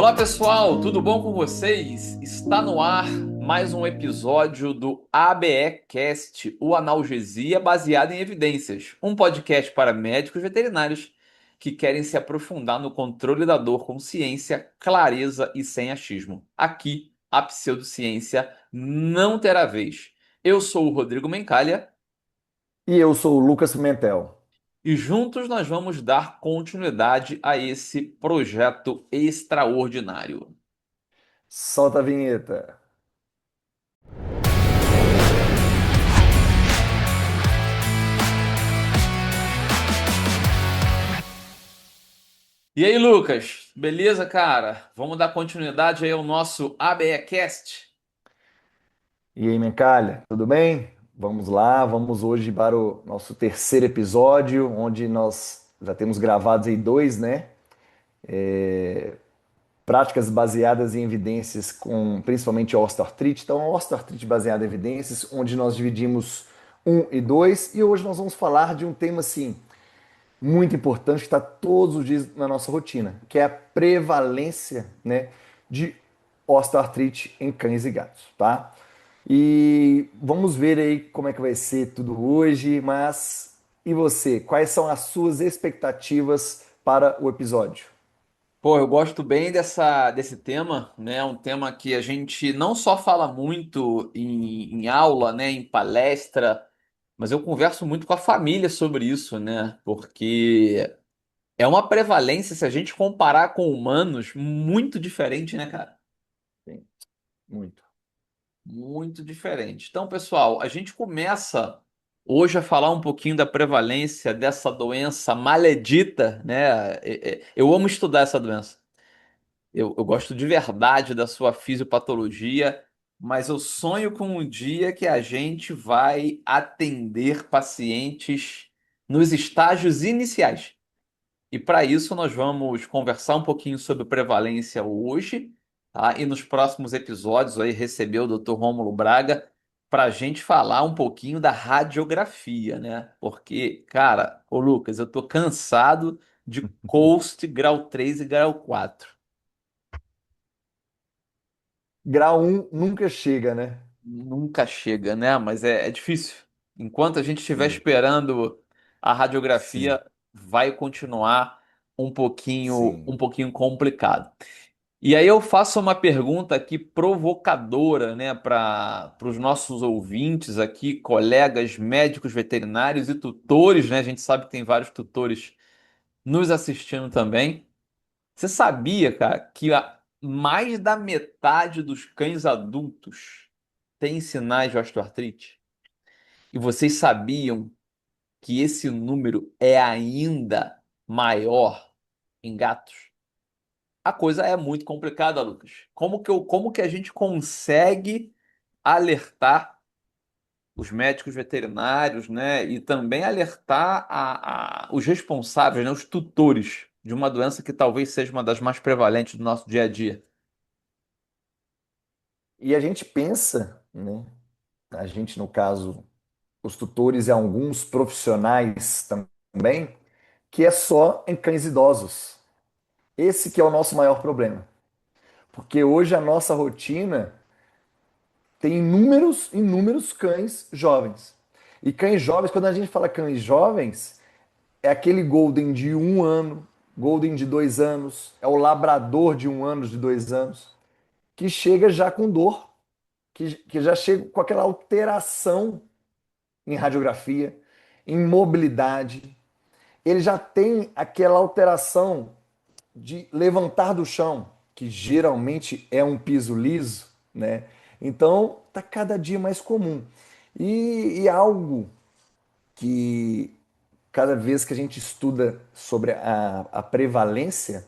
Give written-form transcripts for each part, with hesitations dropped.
Olá pessoal, tudo bom com vocês? Está no ar mais um episódio do ABE-Cast, o Analgesia baseado em evidências, um podcast para médicos veterinários que querem se aprofundar no controle da dor com ciência, clareza e sem achismo. Aqui, a pseudociência não terá vez. Eu sou o Rodrigo Mencalha E eu sou o Lucas Pimentel. e juntos nós vamos dar continuidade a esse projeto extraordinário. Solta a vinheta. E aí, Lucas? Beleza, cara? Vamos dar continuidade aí ao nosso ABE-Cast? E aí, Mencalha, tudo bem? Vamos lá, vamos hoje para o nosso terceiro episódio, onde nós já temos gravados aí dois, né? Práticas baseadas em evidências com principalmente osteoartrite. Então, osteoartrite baseada em evidências, onde nós dividimos um e dois. E hoje nós vamos falar de um tema assim muito importante que está todos os dias na nossa rotina, que é a prevalência, né, de osteoartrite em cães e gatos, tá? E vamos ver aí como é que vai ser tudo hoje, mas e você? Quais são as suas expectativas para o episódio? Pô, eu gosto bem desse tema, né? Um tema que a gente não só fala muito em aula, né? Em palestra, mas eu converso muito com a família sobre isso, né? Porque é uma prevalência, se a gente comparar com humanos, muito diferente, né, cara? Sim, muito. Muito diferente. Então, pessoal, a gente começa hoje a falar um pouquinho da prevalência dessa doença maledita, né? Eu amo estudar essa doença. Eu gosto de verdade da sua fisiopatologia, mas eu sonho com um dia que a gente vai atender pacientes nos estágios iniciais. E para isso nós vamos conversar um pouquinho sobre prevalência hoje, tá? E nos próximos episódios aí receber o Dr. Rômulo Braga para a gente falar um pouquinho da radiografia, né? Porque, cara, ô Lucas, eu tô cansado de Coast grau 3 e grau 4. Grau um nunca chega, né? Nunca chega, né? Mas é difícil. Enquanto a gente estiver Sim, esperando a sim, radiografia, vai continuar um sim. pouquinho complicado. E aí eu faço uma pergunta aqui provocadora, né, para os nossos ouvintes aqui, colegas médicos veterinários e tutores, né? A gente sabe que tem vários tutores nos assistindo também. Você sabia, cara, que mais da metade dos cães adultos tem sinais de osteoartrite? E vocês sabiam que esse número é ainda maior em gatos? A coisa é muito complicada, Lucas. Como que a gente consegue alertar os médicos veterinários, né? E também alertar os responsáveis, né? Os tutores de uma doença que talvez seja uma das mais prevalentes do nosso dia a dia. E a gente pensa, né? A gente, no caso, os tutores e alguns profissionais também, que é só em cães idosos. Esse que é o nosso maior problema. Porque hoje a nossa rotina tem inúmeros, inúmeros cães jovens. E cães jovens, quando a gente fala cães jovens, é aquele Golden de 1 ano, Golden de 2 anos, é o Labrador de 1 ano, de 2 anos, que chega já com dor, que já chega com aquela alteração em radiografia, em mobilidade. Ele já tem aquela alteração de levantar do chão, que geralmente é um piso liso, né? Então, está cada dia mais comum. E algo que cada vez que a gente estuda sobre a prevalência,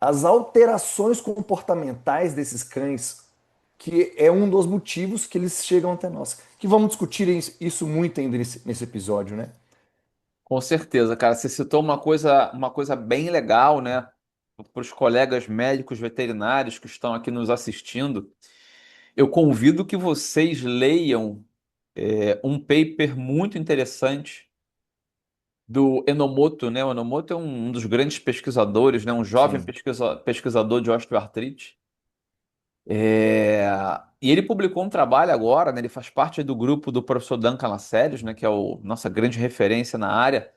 as alterações comportamentais desses cães, que é um dos motivos que eles chegam até nós. Que vamos discutir isso muito ainda nesse episódio, né? Com certeza, cara. Você citou uma coisa bem legal, né? Para os colegas médicos veterinários que estão aqui nos assistindo. Eu convido que vocês leiam um paper muito interessante do Enomoto, né? O Enomoto é um dos grandes pesquisadores, né? Um jovem Sim. pesquisador de osteoartrite. É, E ele publicou um trabalho agora, né? Ele faz parte do grupo do professor Duncan Lacerda, né? Que é o nossa grande referência na área.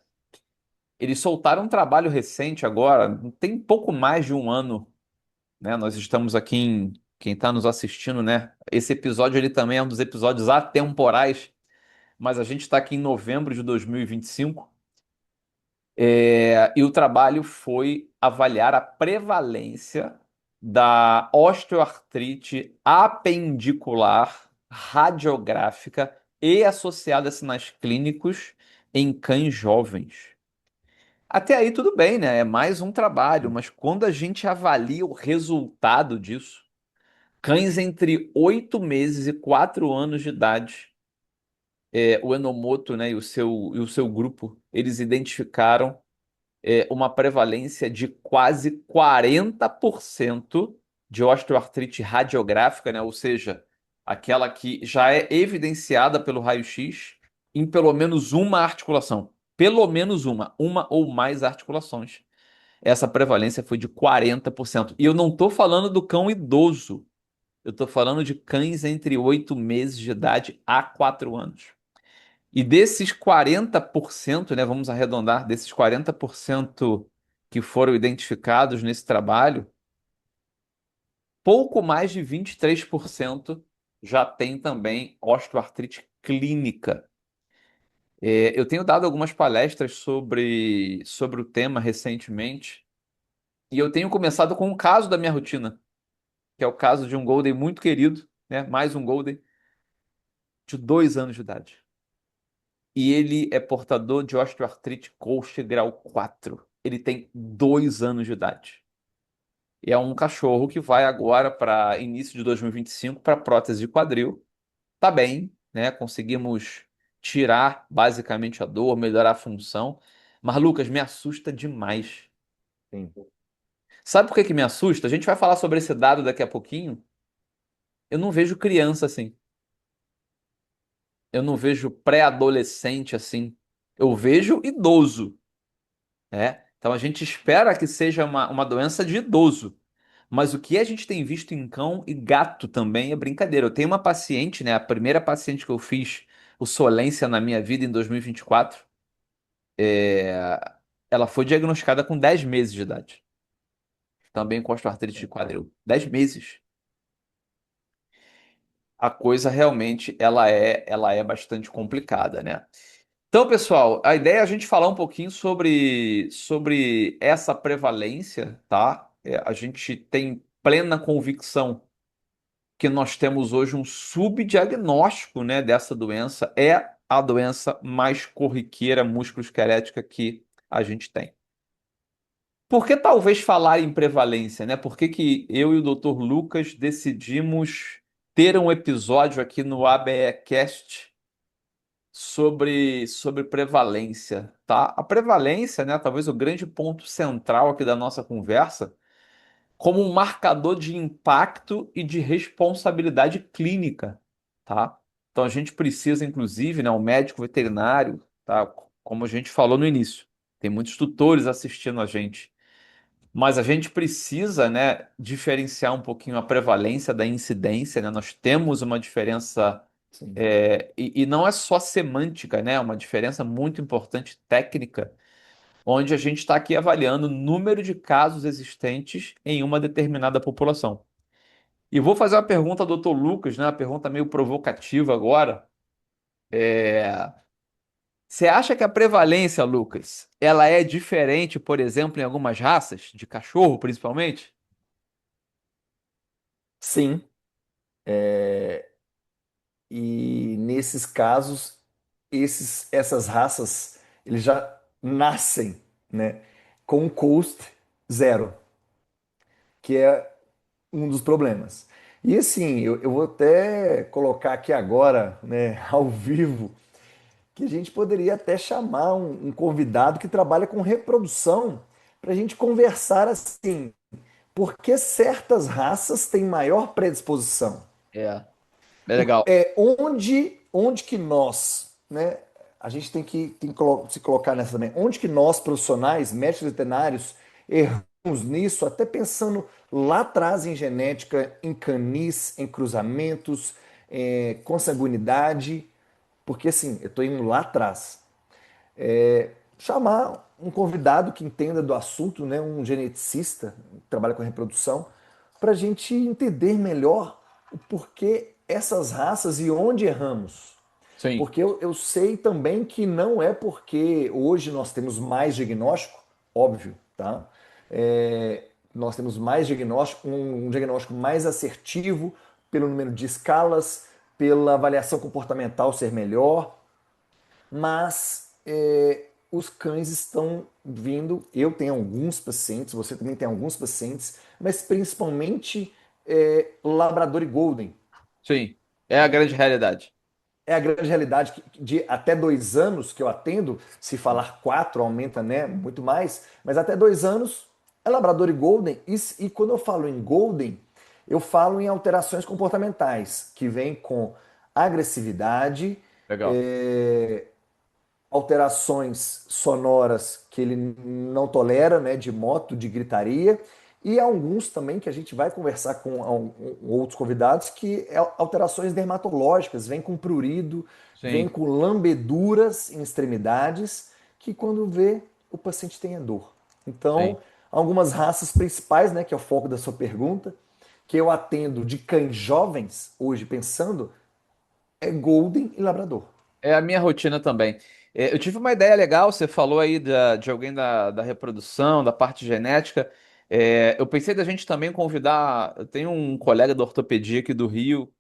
Eles soltaram um trabalho recente agora, tem pouco mais de um ano, né? Nós estamos aqui em quem está nos assistindo, né? Esse episódio ele também é um dos episódios atemporais, mas a gente está aqui em novembro de 2025. E o trabalho foi avaliar a prevalência da osteoartrite apendicular radiográfica e associada a sinais clínicos em cães jovens. Até aí tudo bem, né? É mais um trabalho, mas quando a gente avalia o resultado disso, cães entre 8 meses e 4 anos de idade, o Enomoto, né, e o seu grupo, eles identificaram uma prevalência de quase 40% de osteoartrite radiográfica, né? Ou seja, aquela que já é evidenciada pelo raio-x em pelo menos uma articulação. Pelo menos uma ou mais articulações. Essa prevalência foi de 40%. E eu não estou falando do cão idoso, eu estou falando de cães entre 8 meses de idade a 4 anos. E desses 40%, né, vamos arredondar, desses 40% que foram identificados nesse trabalho, pouco mais de 23% já tem também osteoartrite clínica. Eu tenho dado algumas palestras sobre o tema recentemente, e eu tenho começado com um caso da minha rotina, que é o caso de um Golden muito querido, né, mais um Golden de 2 anos de idade. E ele é portador de osteoartrite Colch grau 4. Ele tem 2 anos de idade. E é um cachorro que vai agora para início de 2025 para prótese de quadril. Tá bem, né? Conseguimos tirar basicamente a dor, melhorar a função. Mas, Lucas, me assusta demais. Sim. Sabe por que que me assusta? A gente vai falar sobre esse dado daqui a pouquinho. Eu não vejo criança assim. Eu não vejo pré-adolescente assim. Eu vejo idoso. Então a gente espera que seja uma doença de idoso. Mas o que a gente tem visto em cão e gato também é brincadeira. Eu tenho uma paciente, né? A primeira paciente que eu fiz o Solência na minha vida em 2024, é, ela foi diagnosticada com 10 meses de idade. Também com osteoartrite de quadril. 10 meses. A coisa realmente ela é bastante complicada, né? Então, pessoal, a ideia é a gente falar um pouquinho sobre essa prevalência, tá? A gente tem plena convicção que nós temos hoje um subdiagnóstico, né, dessa doença. É a doença mais corriqueira musculoesquelética que a gente tem. Por que talvez falar em prevalência, né? Por que que eu e o Dr. Lucas decidimos ter um episódio aqui no ABEcast sobre prevalência, tá? A prevalência, né, talvez o grande ponto central aqui da nossa conversa, como um marcador de impacto e de responsabilidade clínica, tá? Então a gente precisa, inclusive, né, o médico veterinário, tá? Como a gente falou no início, tem muitos tutores assistindo a gente, mas a gente precisa, né, diferenciar um pouquinho a prevalência da incidência, né? Nós temos uma diferença Sim. e não é só semântica, né? É uma diferença muito importante técnica, onde a gente está aqui avaliando o número de casos existentes em uma determinada população. E vou fazer uma pergunta ao Dr. Lucas, né? Uma pergunta meio provocativa agora. Você acha que a prevalência, Lucas, ela é diferente, por exemplo, em algumas raças, de cachorro principalmente? Sim. E nesses casos, essas raças, eles já nascem, né, com um custo zero, que é um dos problemas. E assim, eu vou até colocar aqui agora, né, ao vivo, que a gente poderia até chamar um convidado que trabalha com reprodução para a gente conversar assim, por que certas raças têm maior predisposição? É, é legal. Onde que nós, né? a gente se colocar nessa também. Onde que nós, profissionais, médicos veterinários, erramos nisso, até pensando lá atrás em genética, em canis, em cruzamentos, consanguinidade, porque assim, eu estou indo lá atrás. Chamar um convidado que entenda do assunto, né, um geneticista que trabalha com reprodução, para a gente entender melhor o porquê essas raças e onde erramos. Sim, Porque eu sei também que não é porque hoje nós temos mais diagnóstico, óbvio, tá? Nós temos mais diagnóstico, um diagnóstico mais assertivo, pelo número de escalas, pela avaliação comportamental ser melhor, mas os cães estão vindo. Eu tenho alguns pacientes, você também tem alguns pacientes, mas principalmente Labrador e Golden. sim. É a grande realidade. É a grande realidade que de até 2 anos que eu atendo, se falar quatro aumenta, né, muito mais, mas até 2 anos é Labrador e Golden. E quando eu falo em Golden, eu falo em alterações comportamentais que vêm com agressividade, Legal. é, alterações sonoras que ele não tolera, né, de moto, de gritaria, e alguns também que a gente vai conversar com outros convidados que é alterações dermatológicas, vem com prurido, vem Sim, com lambeduras em extremidades, que quando vê o paciente tem a dor. Então, sim. algumas raças principais, né, que é o foco da sua pergunta, que eu atendo de cães jovens, hoje pensando, é Golden e Labrador. É a minha rotina também. Eu tive uma ideia legal, você falou aí de alguém da reprodução, da parte genética. Eu pensei da gente também convidar. Eu tenho um colega da ortopedia aqui do Rio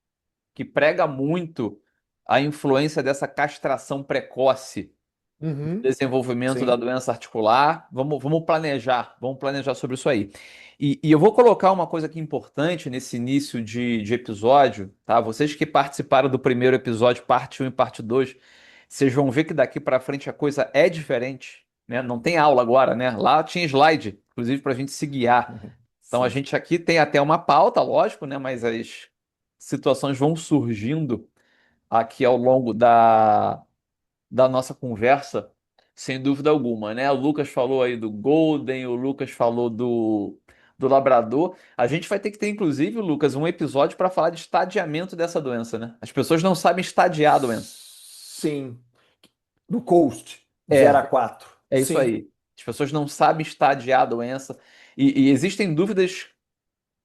que prega muito a influência dessa castração precoce no Uhum. desenvolvimento da Sim. doença articular. Vamos planejar sobre isso aí. E eu vou colocar uma coisa aqui importante nesse início de episódio, tá? Vocês que participaram do primeiro episódio, parte um e parte 2, vocês vão ver que daqui para frente a coisa é diferente, né? Não tem aula agora, né? Lá tinha slide, inclusive para a gente se guiar. Então a Sim. gente aqui tem até uma pauta, lógico, né? Mas as situações vão surgindo aqui ao longo da nossa conversa, sem dúvida alguma, né? O Lucas falou aí do Golden, o Lucas falou do Labrador. A gente vai ter que ter, inclusive, Lucas, um episódio para falar de estadiamento dessa doença, né? As pessoas não sabem estadiar a doença. Sim. Do Coast, zero É, a 4. é isso Sim, aí. As pessoas não sabem estadiar a doença e existem dúvidas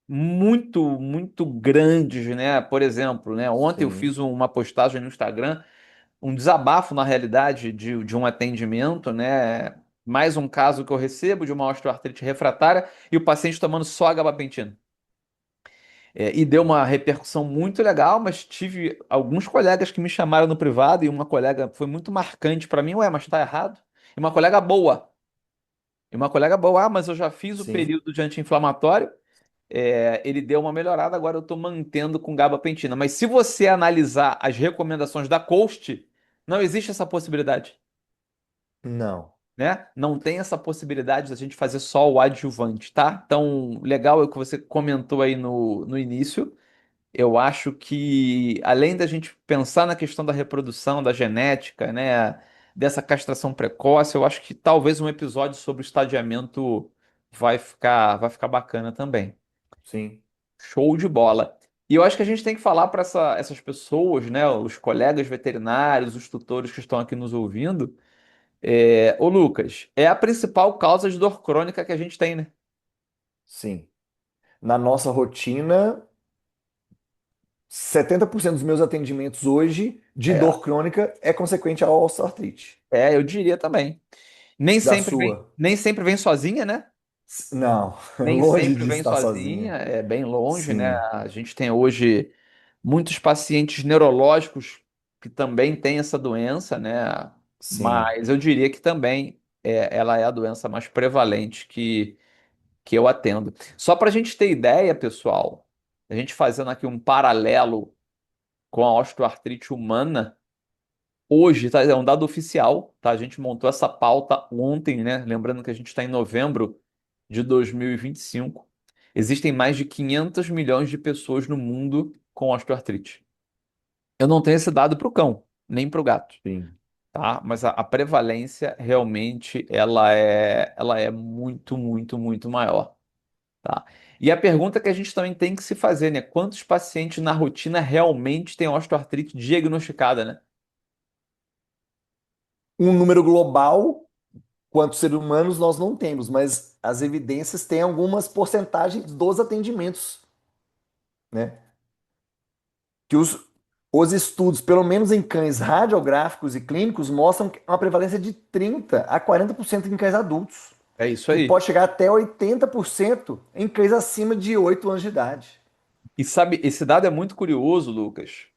muito, muito grandes, né? Por exemplo, né? Ontem eu sim. fiz uma postagem no Instagram, um desabafo na realidade de um atendimento, né? Mais um caso que eu recebo de uma osteoartrite refratária e o paciente tomando só gabapentina. E deu uma repercussão muito legal, mas tive alguns colegas que me chamaram no privado e uma colega foi muito marcante para mim, ué, mas tá errado. E uma colega boa. E uma colega boa, mas eu já fiz o Sim. período de anti-inflamatório, ele deu uma melhorada, agora eu estou mantendo com gabapentina. Mas se você analisar as recomendações da Coast, não existe essa possibilidade. Não. Né? Não tem essa possibilidade da gente fazer só o adjuvante, tá? Então, legal é o que você comentou aí no início. Eu acho que, além da gente pensar na questão da reprodução, da genética, né, dessa castração precoce, eu acho que talvez um episódio sobre o estadiamento vai ficar bacana também. Sim. Show de bola. E eu acho que a gente tem que falar para essas pessoas, né, os colegas veterinários, os tutores que estão aqui nos ouvindo. Ô Lucas, é a principal causa de dor crônica que a gente tem, né? Sim. Na nossa rotina, 70% dos meus atendimentos hoje de É, dor crônica é consequente à osteoartrite. eu diria também. Nem Da sempre vem, sua? nem sempre vem sozinha, né? Não, Nem longe sempre de vem estar sozinha, sozinha. é bem longe, né? Sim, A gente tem hoje muitos pacientes neurológicos que também têm essa doença, né? sim, Mas eu diria que também ela é a doença mais prevalente que eu atendo. Só para a gente ter ideia, pessoal, a gente fazendo aqui um paralelo com a osteoartrite humana, hoje, tá, é um dado oficial, tá? A gente montou essa pauta ontem, né? Lembrando que a gente está em novembro de 2025. Existem mais de 500 milhões de pessoas no mundo com osteoartrite. Eu não tenho esse dado para o cão, nem para o gato. sim. tá? Mas a prevalência realmente ela é muito, muito, muito maior, tá? E a pergunta que a gente também tem que se fazer, né? Quantos pacientes na rotina realmente têm osteoartrite diagnosticada, né? Um número global, quanto seres humanos, nós não temos, mas as evidências têm algumas porcentagens dos atendimentos, né? Que os estudos, pelo menos em cães radiográficos e clínicos, mostram uma prevalência de 30 a 40% em cães adultos. É isso E aí. pode chegar até 80% em cães acima de 8 anos de idade. E sabe, esse dado é muito curioso, Lucas,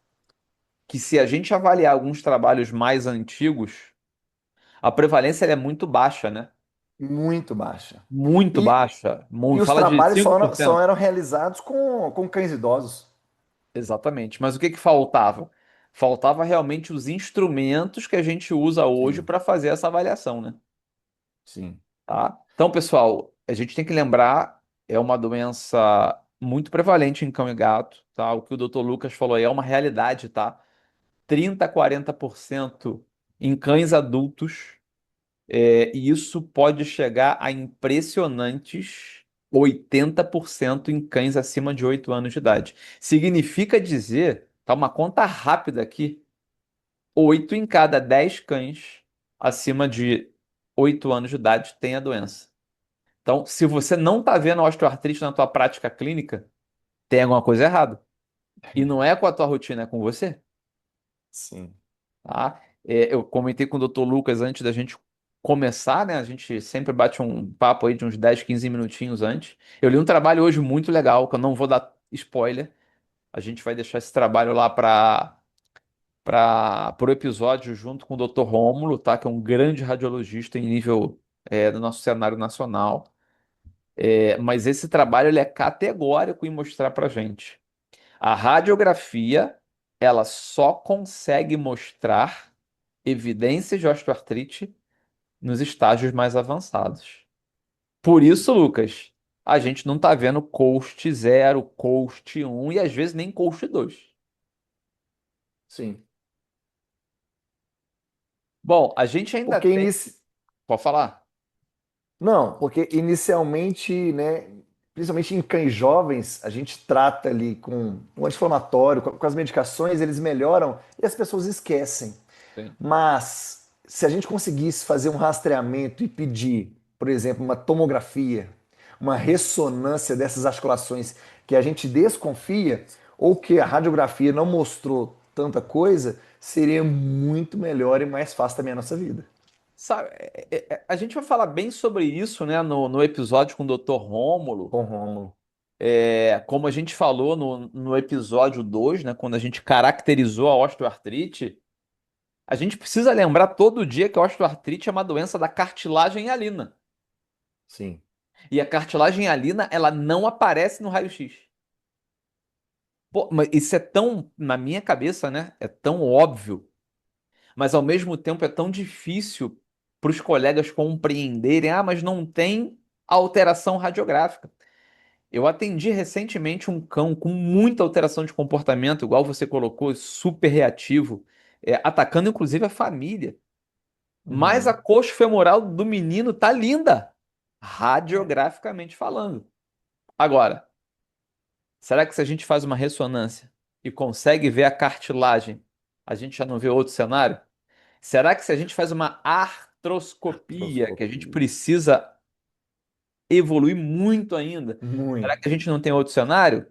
que se a gente avaliar alguns trabalhos mais antigos, a prevalência ela é muito baixa, né? Muito baixa. Muito E, baixa. e os Fala de trabalhos cinco por só cento. eram realizados com cães idosos. Exatamente. Mas o que que faltava? Faltava realmente os instrumentos que a gente usa hoje Sim, para fazer essa avaliação, né? sim, Tá? Então, pessoal, a gente tem que lembrar, é uma doença muito prevalente em cão e gato, tá? O que o Dr. Lucas falou aí é uma realidade, tá? 30 a 40% em cães adultos, e isso pode chegar a impressionantes 80% em cães acima de 8 anos de idade. Significa dizer, tá uma conta rápida aqui, 8 em cada 10 cães acima de 8 anos de idade têm a doença. Então, se você não está vendo osteoartrite na tua prática clínica, tem alguma coisa errada. E não é com a tua rotina, é com você, sim. tá? Eu comentei com o Dr. Lucas antes da gente começar, né? A gente sempre bate um papo aí de uns 10, 15 minutinhos antes. Eu li um trabalho hoje muito legal, que eu não vou dar spoiler. A gente vai deixar esse trabalho lá para o episódio junto com o Dr. Rômulo, tá? Que é um grande radiologista em nível do nosso cenário nacional. Mas esse trabalho ele é categórico em mostrar para gente. A radiografia, ela só consegue mostrar evidências de osteoartrite nos estágios mais avançados. Por isso, Lucas, a gente não está vendo Coast 0, Coast 1 e às vezes nem Coast 2. Sim. Bom, a gente ainda Porque tem. Pode falar? Não, porque inicialmente, né, principalmente em cães jovens, a gente trata ali com um anti-inflamatório, com as medicações, eles melhoram e as pessoas esquecem. Sim. Mas se a gente conseguisse fazer um rastreamento e pedir, por exemplo, uma tomografia, uma ressonância dessas articulações que a gente desconfia, ou que a radiografia não mostrou tanta coisa, seria muito melhor e mais fácil também a nossa vida. Sabe, a gente vai falar bem sobre isso, né, no episódio com o Dr. Rômulo. Com Rômulo. Como a gente falou no episódio 2, né, quando a gente caracterizou a osteoartrite, a gente precisa lembrar todo dia que a osteoartrite é uma doença da cartilagem hialina. Sim. E a cartilagem hialina, ela não aparece no raio-x. Pô, mas isso é tão, na minha cabeça, né? É tão óbvio, mas ao mesmo tempo é tão difícil para os colegas compreenderem. Ah, mas não tem alteração radiográfica. Eu atendi recentemente um cão com muita alteração de comportamento, igual você colocou, super reativo, atacando inclusive a família. Mas a Uhum. coxa femoral do menino tá linda, radiograficamente falando. Agora, será que se a gente faz uma ressonância e consegue ver a cartilagem, a gente já não vê outro cenário? Será que se a gente faz uma artroscopia, que a gente Artroscopia. precisa evoluir muito ainda, será que a Muito. gente não tem outro cenário?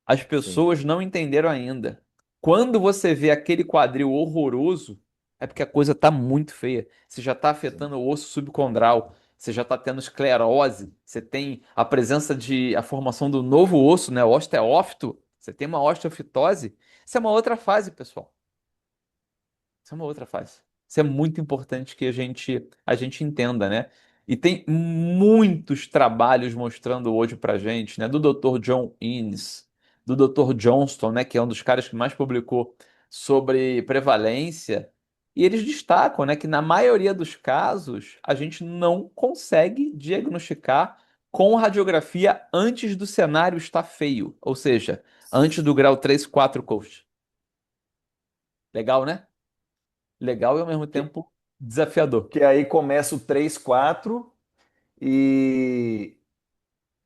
As Sim, pessoas não entenderam ainda. Quando você vê aquele quadril horroroso, é porque a coisa está muito feia. Você já está sim. afetando o osso subcondral, você já está tendo esclerose, você tem a presença de a formação do novo osso, né, o osteófito, você tem uma osteofitose. Isso é uma outra fase, pessoal. Isso é uma outra fase. Isso é muito importante que a gente entenda, né? E tem muitos trabalhos mostrando hoje pra gente, né? Do Dr. John Innes, do Dr. Johnston, né? Que é um dos caras que mais publicou sobre prevalência. E eles destacam, né? Que na maioria dos casos a gente não consegue diagnosticar com radiografia antes do cenário estar feio. Ou seja, antes do grau 3, 4 coast. Legal, né? legal e ao mesmo Que, tempo desafiador. que aí começa o 3-4 e,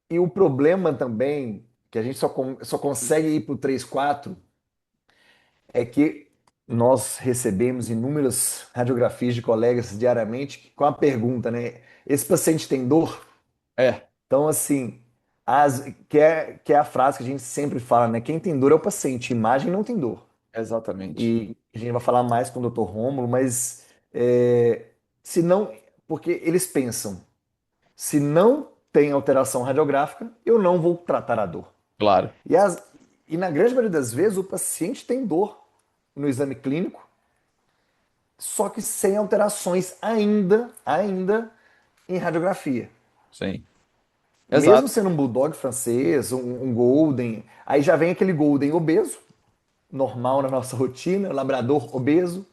e o problema também, que a gente só consegue ir para o 3-4 é que nós recebemos inúmeras radiografias de colegas diariamente com a pergunta, né? Esse paciente tem dor? É, Então, assim, que é a frase que a gente sempre fala, né? Quem tem dor é o paciente, imagem não tem dor. exatamente. E a gente vai falar mais com o Dr. Rômulo, mas se não, porque eles pensam, se não tem alteração radiográfica, eu não vou tratar a dor. Claro. E, e na grande maioria das vezes o paciente tem dor no exame clínico, só que sem alterações ainda em radiografia. Sim. Mesmo Exato. sendo um bulldog francês, um golden, aí já vem aquele golden obeso, normal na nossa rotina, labrador obeso,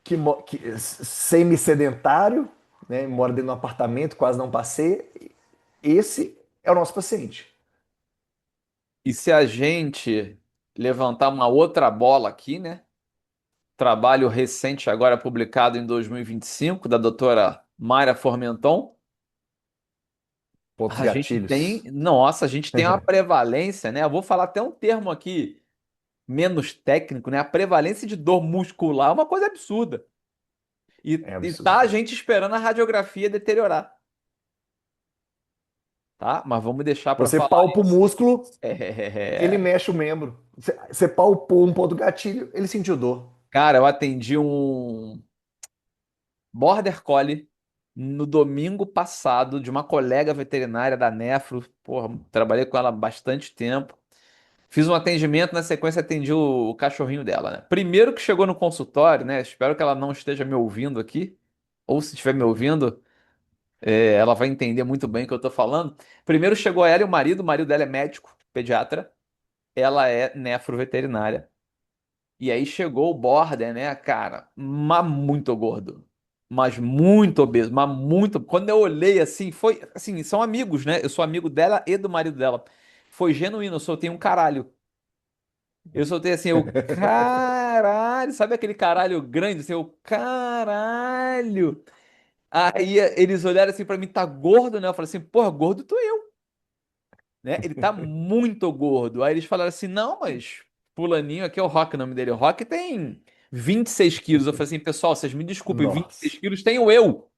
que semi-sedentário, né, mora dentro de um apartamento, quase não passeia. Esse é o nosso paciente. E se a gente levantar uma outra bola aqui, né? Trabalho recente, agora publicado em 2025, da doutora Mayra Formenton, Pontos a gente tem, gatilhos. nossa, a gente tem uma prevalência, né? Eu vou falar até um termo aqui menos técnico, né? A prevalência de dor muscular é uma coisa absurda. É E tá a absurdo. gente esperando a radiografia deteriorar, tá? Mas vamos deixar para Você falar palpa o isso. músculo, ele É. mexe o membro. Você palpou um ponto gatilho, ele sentiu dor. Cara, eu atendi um Border Collie no domingo passado de uma colega veterinária da Nefro. Porra, trabalhei com ela há bastante tempo. Fiz um atendimento, na sequência atendi o cachorrinho dela, né? Primeiro que chegou no consultório, né? Espero que ela não esteja me ouvindo aqui. Ou se estiver me ouvindo, ela vai entender muito bem o que eu tô falando. Primeiro chegou ela e o marido dela é médico, pediatra. Ela é nefro-veterinária. E aí chegou o border, né, cara? Mas muito gordo. Mas muito obeso, mas muito. Quando eu olhei assim, foi assim, são amigos, né? Eu sou amigo dela e do marido dela. Foi genuíno, eu soltei um caralho. Eu soltei assim, eu caralho, sabe aquele caralho grande? Assim, eu caralho. Aí eles olharam assim pra mim, tá gordo, né? Eu falei assim, porra, gordo tô eu, né? Ele tá muito gordo. Aí eles falaram assim: não, mas Fulaninho, aqui é o Rock, o nome dele. O Rock tem 26 quilos. Eu falei assim: pessoal, vocês me desculpem, 26 Nossa. quilos tenho eu.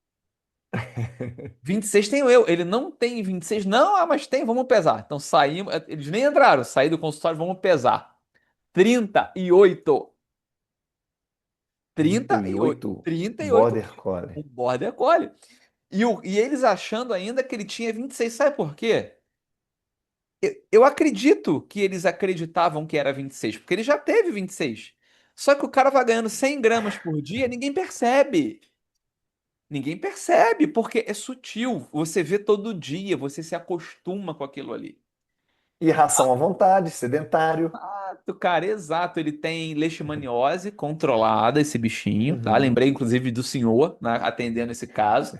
26 tenho eu. Ele não tem 26. Não, mas tem, vamos pesar. Então saímos, eles nem entraram, saí do consultório, vamos pesar. 38. 38. 38 38 Border quilos. Collie. Um border collie. E eles achando ainda que ele tinha 26. Sabe por quê? Eu acredito que eles acreditavam que era 26, porque ele já teve 26. Só que o cara vai ganhando 100 gramas por dia, ninguém percebe. Ninguém percebe, porque é sutil. Você vê todo dia, você se acostuma com aquilo ali. E ração à vontade, sedentário. Exato, cara, exato. Ele tem leishmaniose controlada, esse bichinho, tá? Uhum. Lembrei, inclusive, do senhor, né, atendendo esse caso.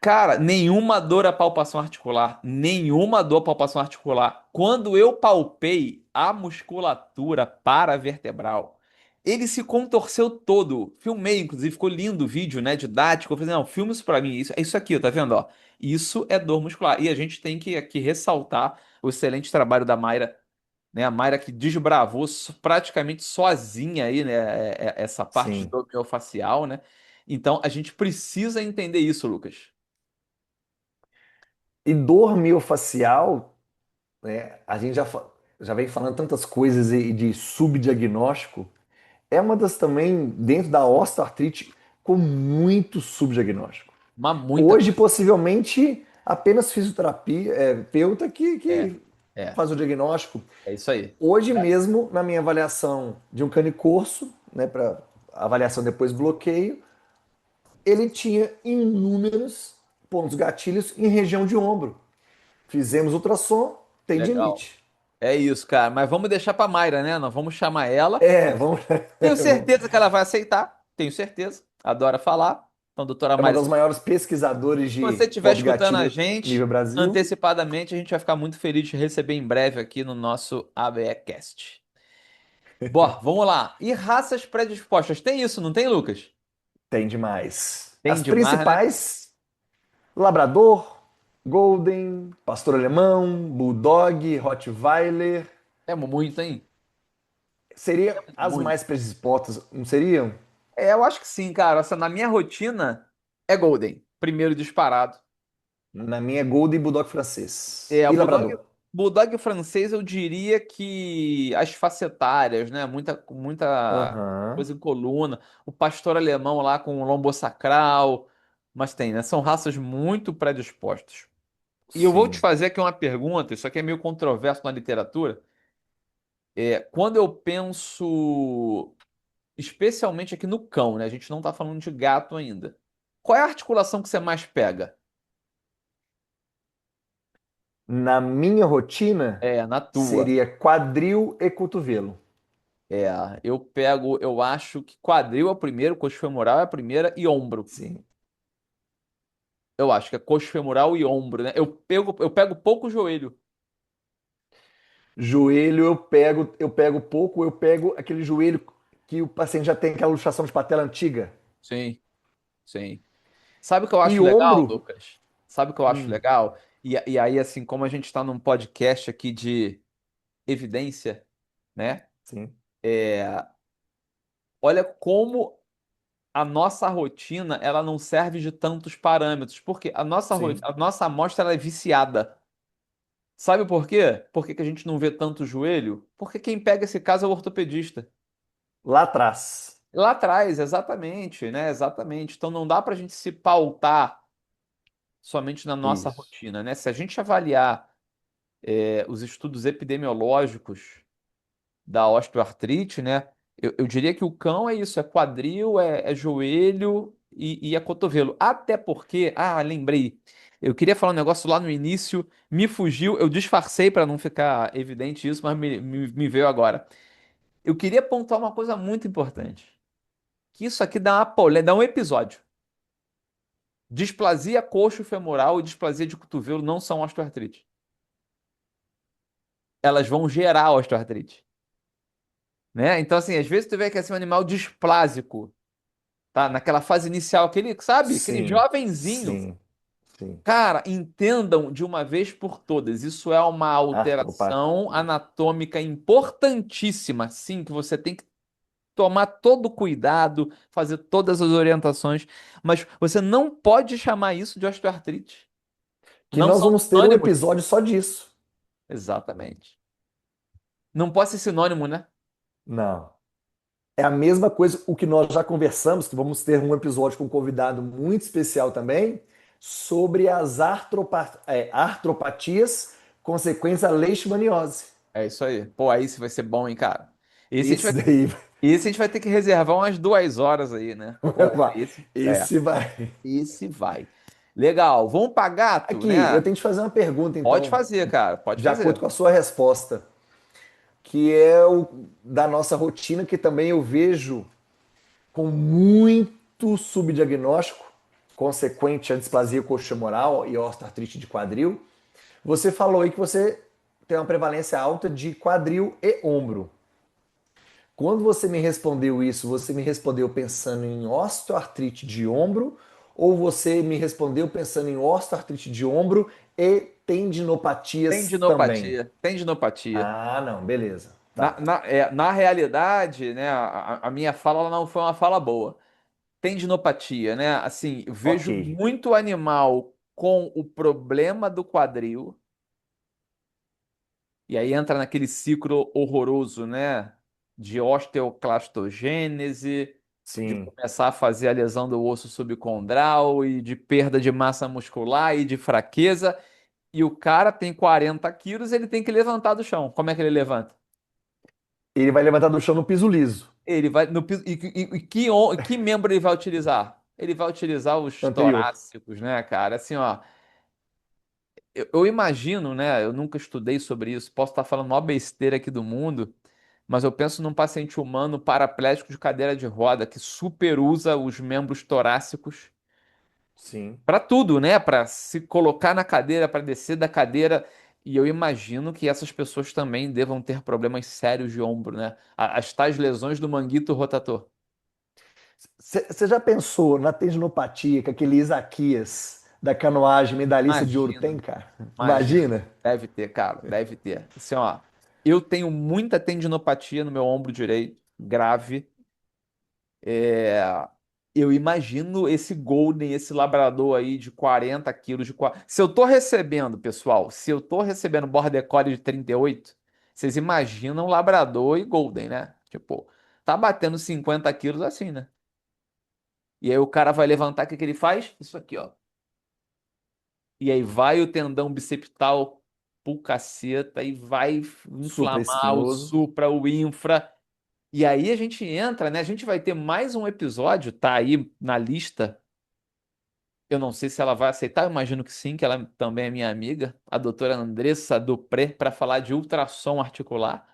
Cara, nenhuma dor à palpação articular, nenhuma dor à palpação articular. Quando eu palpei a musculatura paravertebral, ele se contorceu todo. Filmei, inclusive, ficou lindo o vídeo, né, didático. Eu falei, não, filma isso pra mim. Isso, é isso aqui, ó, tá vendo, ó? Isso é dor muscular. E a gente tem que aqui ressaltar o excelente trabalho da Mayra, né? A Mayra que desbravou praticamente sozinha aí, né, essa parte Sim. do miofascial, né? Então a gente precisa entender isso, Lucas. E dor miofascial, né? A gente já vem falando tantas coisas e de subdiagnóstico. É uma das também, dentro da osteoartrite, com muito subdiagnóstico. Mas muita Hoje, coisa. possivelmente, apenas fisioterapia, terapeuta É, que é, faz o diagnóstico. é isso aí. Hoje mesmo, na minha avaliação de um canicorso, né, para avaliação depois bloqueio, ele tinha inúmeros pontos gatilhos em região de ombro. Fizemos ultrassom, Legal. tendinite. É isso, cara. Mas vamos deixar pra Mayra, né? Nós vamos chamar ela. Vamos, Tenho certeza que ela vai aceitar. Tenho certeza. Adora falar. Então, doutora é uma Mayra, das maiores pesquisadores se de você estiver pontos escutando a gatilho gente, nível Brasil. antecipadamente, a gente vai ficar muito feliz de receber em breve aqui no nosso ABE Cast. Bom, vamos lá. E raças predispostas? Tem isso, não tem, Lucas? Tem demais. Tem As demais, né? principais: Labrador, Golden, Pastor Alemão, Bulldog, Rottweiler. É muito, hein? Seria as Muito. mais predispostas, não seriam? É, eu acho que sim, cara. Essa, na minha rotina é Golden, primeiro disparado. Na minha é Golden e Bulldog francês. É, o E Bulldog, Labrador. Bulldog francês, eu diria que as facetárias, né? Muita Aham. coisa em coluna. O pastor alemão lá com o lombo sacral. Mas tem, né? São raças muito predispostas. E eu vou te Sim. fazer aqui uma pergunta, isso aqui é meio controverso na literatura. Quando eu penso, especialmente aqui no cão, né? A gente não tá falando de gato ainda. Qual é a articulação que você mais pega? Na minha rotina, É, na tua. seria quadril e cotovelo. É, eu acho que quadril é o primeiro, coxa femoral é a primeira e ombro. Sim. Eu acho que é coxa femoral e ombro, né? Eu pego pouco joelho. Joelho eu pego pouco, eu pego aquele joelho que o paciente já tem aquela luxação de patela antiga. Sim, sim. Sabe o que eu E acho legal, ombro, Lucas? Sabe o que eu acho hum, legal? E aí, assim, como a gente está num podcast aqui de evidência, né? sim, Olha como a nossa rotina ela não serve de tantos parâmetros, porque sim. a nossa amostra ela é viciada. Sabe por quê? Por que que a gente não vê tanto joelho? Porque quem pega esse caso é o ortopedista. Lá atrás. Lá atrás, exatamente, né? Exatamente. Então não dá para a gente se pautar somente na nossa Isso. rotina, né? Se a gente avaliar os estudos epidemiológicos da osteoartrite, né? Eu diria que o cão é isso, é quadril, é joelho e é cotovelo. Até porque, lembrei, eu queria falar um negócio lá no início, me fugiu, eu disfarcei para não ficar evidente isso, mas me veio agora. Eu queria pontuar uma coisa muito importante, que isso aqui dá uma polêmica, dá um episódio. Displasia coxo-femoral e displasia de cotovelo não são osteoartrite. Elas vão gerar osteoartrite, né? Então, assim, às vezes tu vê que é um animal displásico, tá? Naquela fase inicial, aquele, sabe? Aquele Sim, jovenzinho. sim, sim. Cara, entendam de uma vez por todas, isso é uma alteração Artropatia. anatômica importantíssima, sim, que você tem que tomar todo o cuidado, fazer todas as orientações, mas você não pode chamar isso de osteoartrite. Que Não nós são vamos ter um sinônimos. episódio só disso. Exatamente. Não pode ser sinônimo, né? Não. É a mesma coisa, o que nós já conversamos, que vamos ter um episódio com um convidado muito especial também, sobre as artropatias consequência da leishmaniose. É isso aí. Pô, aí isso vai ser bom, hein, cara? Esse a gente vai Esse ter, daí esse a gente vai ter que reservar umas 2 horas aí, né? Pô, vai. Esse vai. esse vai. Legal. Vamos pra gato, Aqui, eu né? tenho que te fazer uma pergunta, Pode então, fazer, cara. Pode de acordo fazer. com a sua resposta, que é o da nossa rotina, que também eu vejo com muito subdiagnóstico, consequente à displasia coxofemoral e osteoartrite de quadril. Você falou aí que você tem uma prevalência alta de quadril e ombro. Quando você me respondeu isso, você me respondeu pensando em osteoartrite de ombro ou você me respondeu pensando em osteoartrite de ombro e tendinopatias também? Tendinopatia. Tendinopatia. Ah, não, beleza. Na, Tá. na, é, na realidade, né, a minha fala ela não foi uma fala boa. Tendinopatia, né? Assim, eu Ok. vejo muito animal com o problema do quadril. E aí entra naquele ciclo horroroso, né? De osteoclastogênese, de Sim. começar a fazer a lesão do osso subcondral e de perda de massa muscular e de fraqueza. E o cara tem 40 quilos, ele tem que levantar do chão. Como é que ele levanta? Ele vai levantar do chão no piso liso Ele vai no piso. Que membro ele vai utilizar? Ele vai utilizar os anterior. torácicos, né, cara? Assim, ó. Eu imagino, né? Eu nunca estudei sobre isso, posso estar falando uma besteira aqui do mundo, mas eu penso num paciente humano paraplégico de cadeira de roda que superusa os membros torácicos Sim. para tudo, né? Para se colocar na cadeira, para descer da cadeira. E eu imagino que essas pessoas também devam ter problemas sérios de ombro, né? As tais lesões do manguito rotator. Você já pensou na tendinopatia que aquele Isaquias da canoagem medalhista de ouro tem, Imagina, cara? imagina. Imagina. Deve ter, cara, deve ter. Assim, ó, eu tenho muita tendinopatia no meu ombro direito, grave. É, eu imagino esse Golden, esse labrador aí de 40 quilos de... Se eu tô recebendo, pessoal, se eu tô recebendo Border Collie de 38, vocês imaginam labrador e Golden, né? Tipo, tá batendo 50 quilos assim, né? E aí o cara vai levantar, o que que ele faz? Isso aqui, ó. E aí vai o tendão biceptal pro caceta e vai Supra inflamar o espinhoso. supra, o infra. E aí a gente entra, né? A gente vai ter mais um episódio, tá aí na lista. Eu não sei se ela vai aceitar, eu imagino que sim, que ela também é minha amiga, a doutora Andressa Dupré, para falar de ultrassom articular.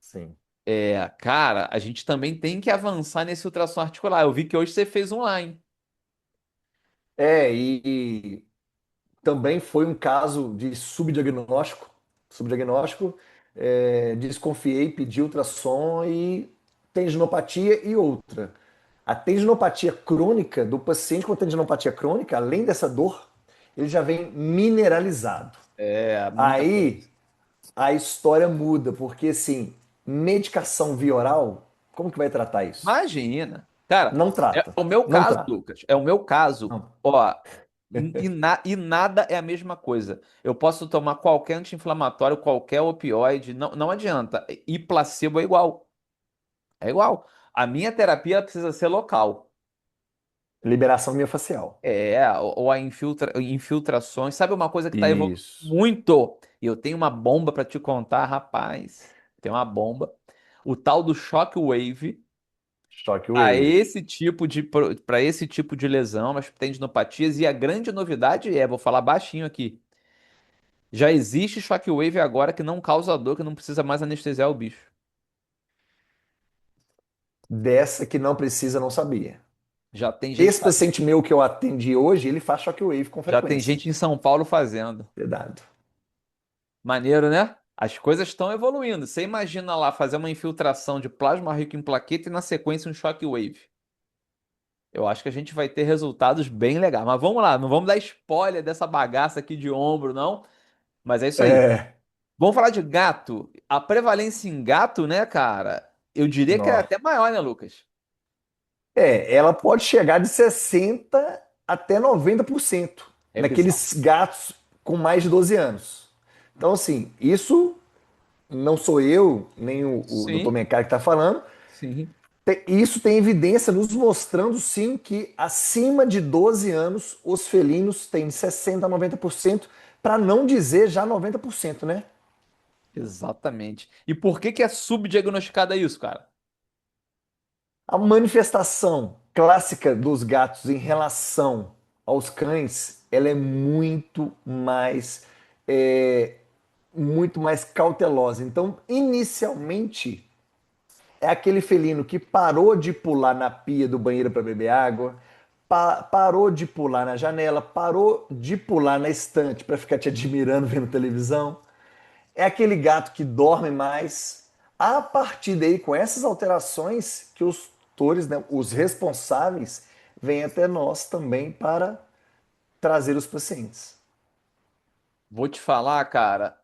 Sim. É, cara, a gente também tem que avançar nesse ultrassom articular. Eu vi que hoje você fez um lá, hein? E também foi um caso de subdiagnóstico. Subdiagnóstico, desconfiei, pedi ultrassom e tendinopatia e outra. A tendinopatia crônica do paciente com tendinopatia crônica, além dessa dor, ele já vem mineralizado. É, muita Aí coisa. a história muda, porque assim, medicação via oral, como que vai tratar isso? Imagina. Cara, Não é trata. o meu Não caso, trata. Lucas. É o meu caso. Não. Ó, e nada é a mesma coisa. Eu posso tomar qualquer anti-inflamatório, qualquer opioide, não, não adianta. E placebo é igual. É igual. A minha terapia precisa ser local. Liberação miofascial. Ou a infiltrações. Sabe uma coisa que está evoluindo Isso. muito? E eu tenho uma bomba para te contar, rapaz. Tem uma bomba. O tal do shockwave. Para Shockwave. esse tipo de para esse tipo de lesão, as tendinopatias, e a grande novidade é, vou falar baixinho aqui, já existe shockwave agora que não causa dor, que não precisa mais anestesiar o bicho. Dessa que não precisa, não sabia. Já tem gente Esse fazendo. paciente meu que eu atendi hoje, ele faz shockwave com Já tem frequência. gente em São Paulo fazendo. Cuidado. Maneiro, né? As coisas estão evoluindo. Você imagina lá fazer uma infiltração de plasma rico em plaqueta e na sequência um shockwave. Eu acho que a gente vai ter resultados bem legais. Mas vamos lá, não vamos dar spoiler dessa bagaça aqui de ombro, não. Mas é isso aí. É, Vamos falar de gato. A prevalência em gato, né, cara? Eu diria que é nó. até maior, né, Lucas? Ela pode chegar de 60 até 90% É bizarro. naqueles gatos com mais de 12 anos. Então, assim, isso não sou eu, nem o Dr. Sim, Mencari que está falando. sim. Isso tem evidência nos mostrando, sim, que acima de 12 anos os felinos têm de 60 a 90%, para não dizer já 90%, né? Exatamente. E por que que é subdiagnosticado isso, cara? A manifestação clássica dos gatos em relação aos cães, ela é é, muito mais cautelosa. Então, inicialmente, é aquele felino que parou de pular na pia do banheiro para beber água, parou de pular na janela, parou de pular na estante para ficar te admirando vendo televisão. É aquele gato que dorme mais. A partir daí, com essas alterações, que os tutores, né, os responsáveis, vêm até nós também para trazer os pacientes. Vou te falar, cara,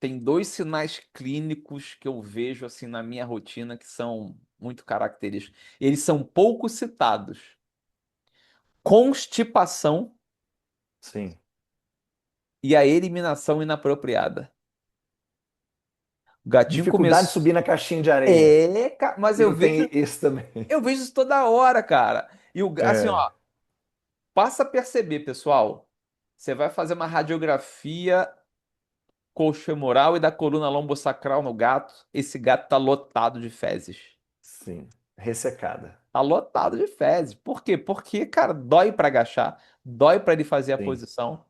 tem dois sinais clínicos que eu vejo assim na minha rotina que são muito característicos. Eles são pouco citados. Constipação Sim. e a eliminação inapropriada. O gatinho Dificuldade de começou. subir na caixinha de areia. É, mas Eu tenho esse também. eu vejo isso toda hora, cara. E assim, É, ó, passa a perceber, pessoal. Você vai fazer uma radiografia coxofemoral e da coluna lombosacral no gato. Esse gato tá lotado de fezes. sim. Ressecada. Tá lotado de fezes. Por quê? Porque, cara, dói pra agachar, dói pra ele fazer a Sim. posição,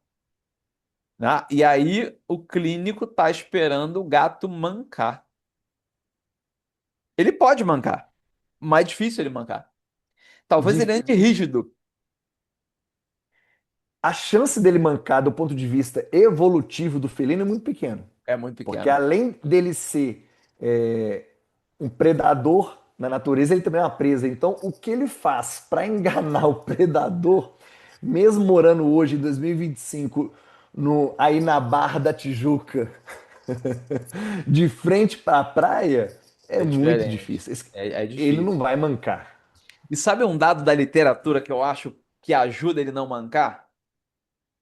né? E aí o clínico tá esperando o gato mancar. Ele pode mancar, mais difícil ele mancar. Talvez ele ande Dif- rígido. a chance dele mancar do ponto de vista evolutivo do felino é muito pequena. É muito Porque pequeno. além dele ser é, um predador na natureza, ele também é uma presa. Então, o que ele faz para enganar o predador, mesmo morando hoje, em 2025, aí na Barra da Tijuca, de frente para a praia, é É muito diferente. difícil. É Ele não difícil. vai mancar. E sabe um dado da literatura que eu acho que ajuda ele não mancar?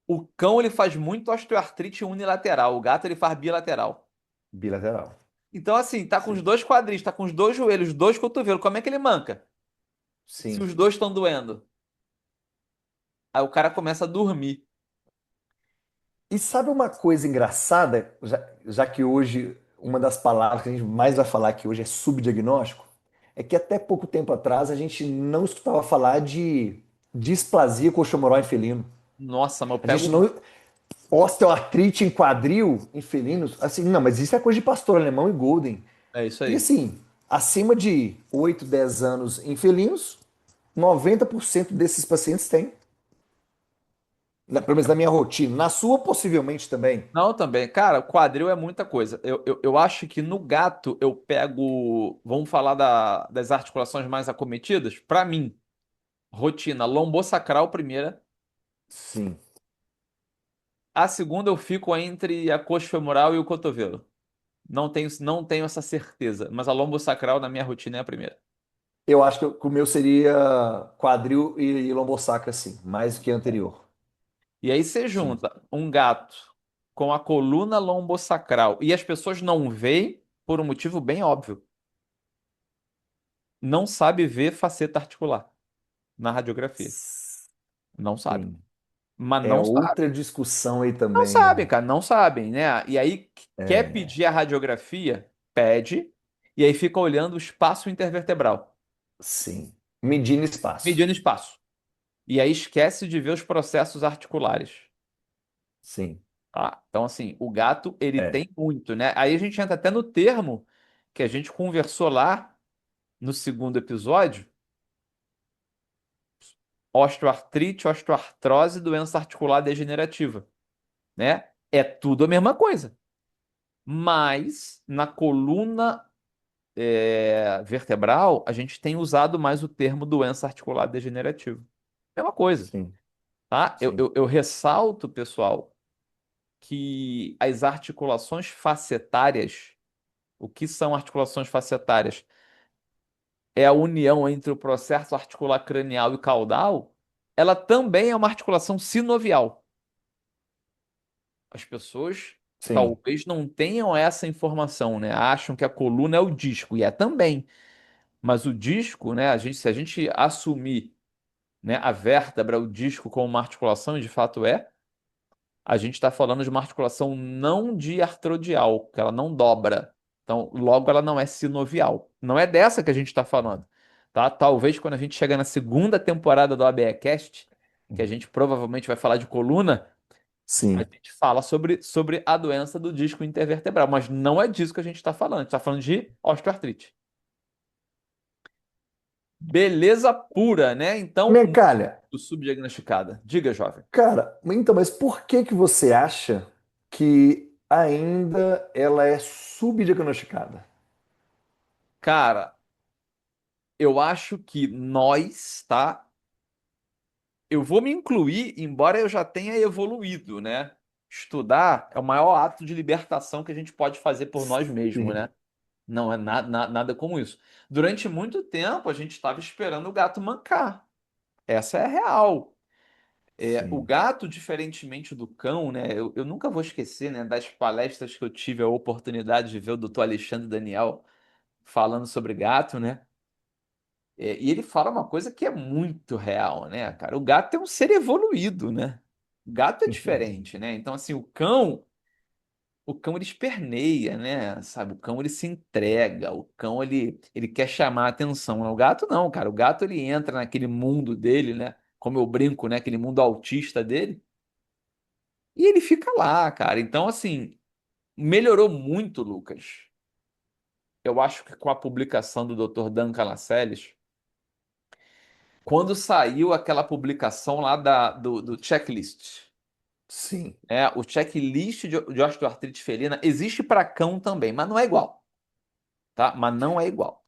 O cão ele faz muito osteoartrite unilateral, o gato ele faz bilateral. Bilateral. Então, assim, tá com os Sim. dois quadris, tá com os dois joelhos, os dois cotovelos. Como é que ele manca? Se Sim. os dois estão doendo. Aí o cara começa a dormir. E sabe uma coisa engraçada, já que hoje uma das palavras que a gente mais vai falar aqui hoje é subdiagnóstico, é que até pouco tempo atrás a gente não escutava falar de displasia coxomoral em felino. Nossa, mas eu A gente pego. não. Osteoartrite em quadril em felinos, assim, não, mas isso é coisa de pastor alemão e golden. É isso E aí. assim, acima de 8, 10 anos em felinos, 90% desses pacientes têm. Pelo menos na minha rotina. Na sua, possivelmente também. Não, também. Cara, quadril é muita coisa. Eu acho que no gato eu pego. Vamos falar das articulações mais acometidas? Pra mim, rotina lombosacral primeira. Sim. A segunda eu fico entre a coxa femoral e o cotovelo. Não tenho essa certeza, mas a lombosacral na minha rotina é a primeira. Eu acho que o meu seria quadril e lombosacra, sim, mais do que anterior. E aí você Sim. junta um gato com a coluna lombosacral e as pessoas não veem por um motivo bem óbvio. Não sabe ver faceta articular na radiografia. Não sabe. Sim. Mas É não sabe. outra discussão aí Não também, sabem, né? cara, não sabem, né? E aí quer É, pedir a radiografia, pede, e aí fica olhando o espaço intervertebral, sim. Medindo espaço. medindo espaço. E aí esquece de ver os processos articulares. Sim. Tá? Então, assim, o gato, ele É. tem muito, né? Aí a gente entra até no termo que a gente conversou lá no segundo episódio, osteoartrite, osteoartrose, doença articular degenerativa, né? É tudo a mesma coisa. Mas na coluna vertebral, a gente tem usado mais o termo doença articular degenerativa. Mesma coisa, Sim. tá? Eu, Sim. eu, eu ressalto, pessoal, que as articulações facetárias, o que são articulações facetárias? É a união entre o processo articular cranial e caudal, ela também é uma articulação sinovial. As pessoas Sim. talvez não tenham essa informação, né? Acham que a coluna é o disco, e é também. Mas o disco, né? Se a gente assumir, né, a vértebra, o disco como uma articulação, e de fato é, a gente está falando de uma articulação não diartrodial, que ela não dobra. Então, logo ela não é sinovial. Não é dessa que a gente está falando, tá? Talvez quando a gente chegar na segunda temporada do ABEcast, que a gente provavelmente vai falar de coluna, a Sim. gente fala sobre a doença do disco intervertebral, mas não é disso que a gente está falando. A gente está falando de osteoartrite. Beleza pura, né? Então, Minha calha, muito subdiagnosticada. Diga, jovem. cara, então, mas por que que você acha que ainda ela é subdiagnosticada? Cara, eu acho que nós, tá? Eu vou me incluir, embora eu já tenha evoluído, né? Estudar é o maior ato de libertação que a gente pode fazer por nós mesmos, Sim. né? Não é nada como isso. Durante muito tempo, a gente estava esperando o gato mancar. Essa é a real. O Sim. gato, diferentemente do cão, né? Eu nunca vou esquecer, né, das palestras que eu tive a oportunidade de ver o doutor Alexandre Daniel falando sobre gato, né? E ele fala uma coisa que é muito real, né, cara? O gato é um ser evoluído, né? O gato é diferente, né? Então, assim, o cão ele esperneia, né? Sabe? O cão ele se entrega, o cão ele quer chamar a atenção. O gato não, cara. O gato ele entra naquele mundo dele, né? Como eu brinco, né? Aquele mundo autista dele, e ele fica lá, cara. Então, assim, melhorou muito, Lucas. Eu acho que com a publicação do Dr. Dan Canacelles, quando saiu aquela publicação lá do checklist. Sim. O checklist de osteoartrite felina existe para cão também, mas não é igual, tá? Mas não é igual.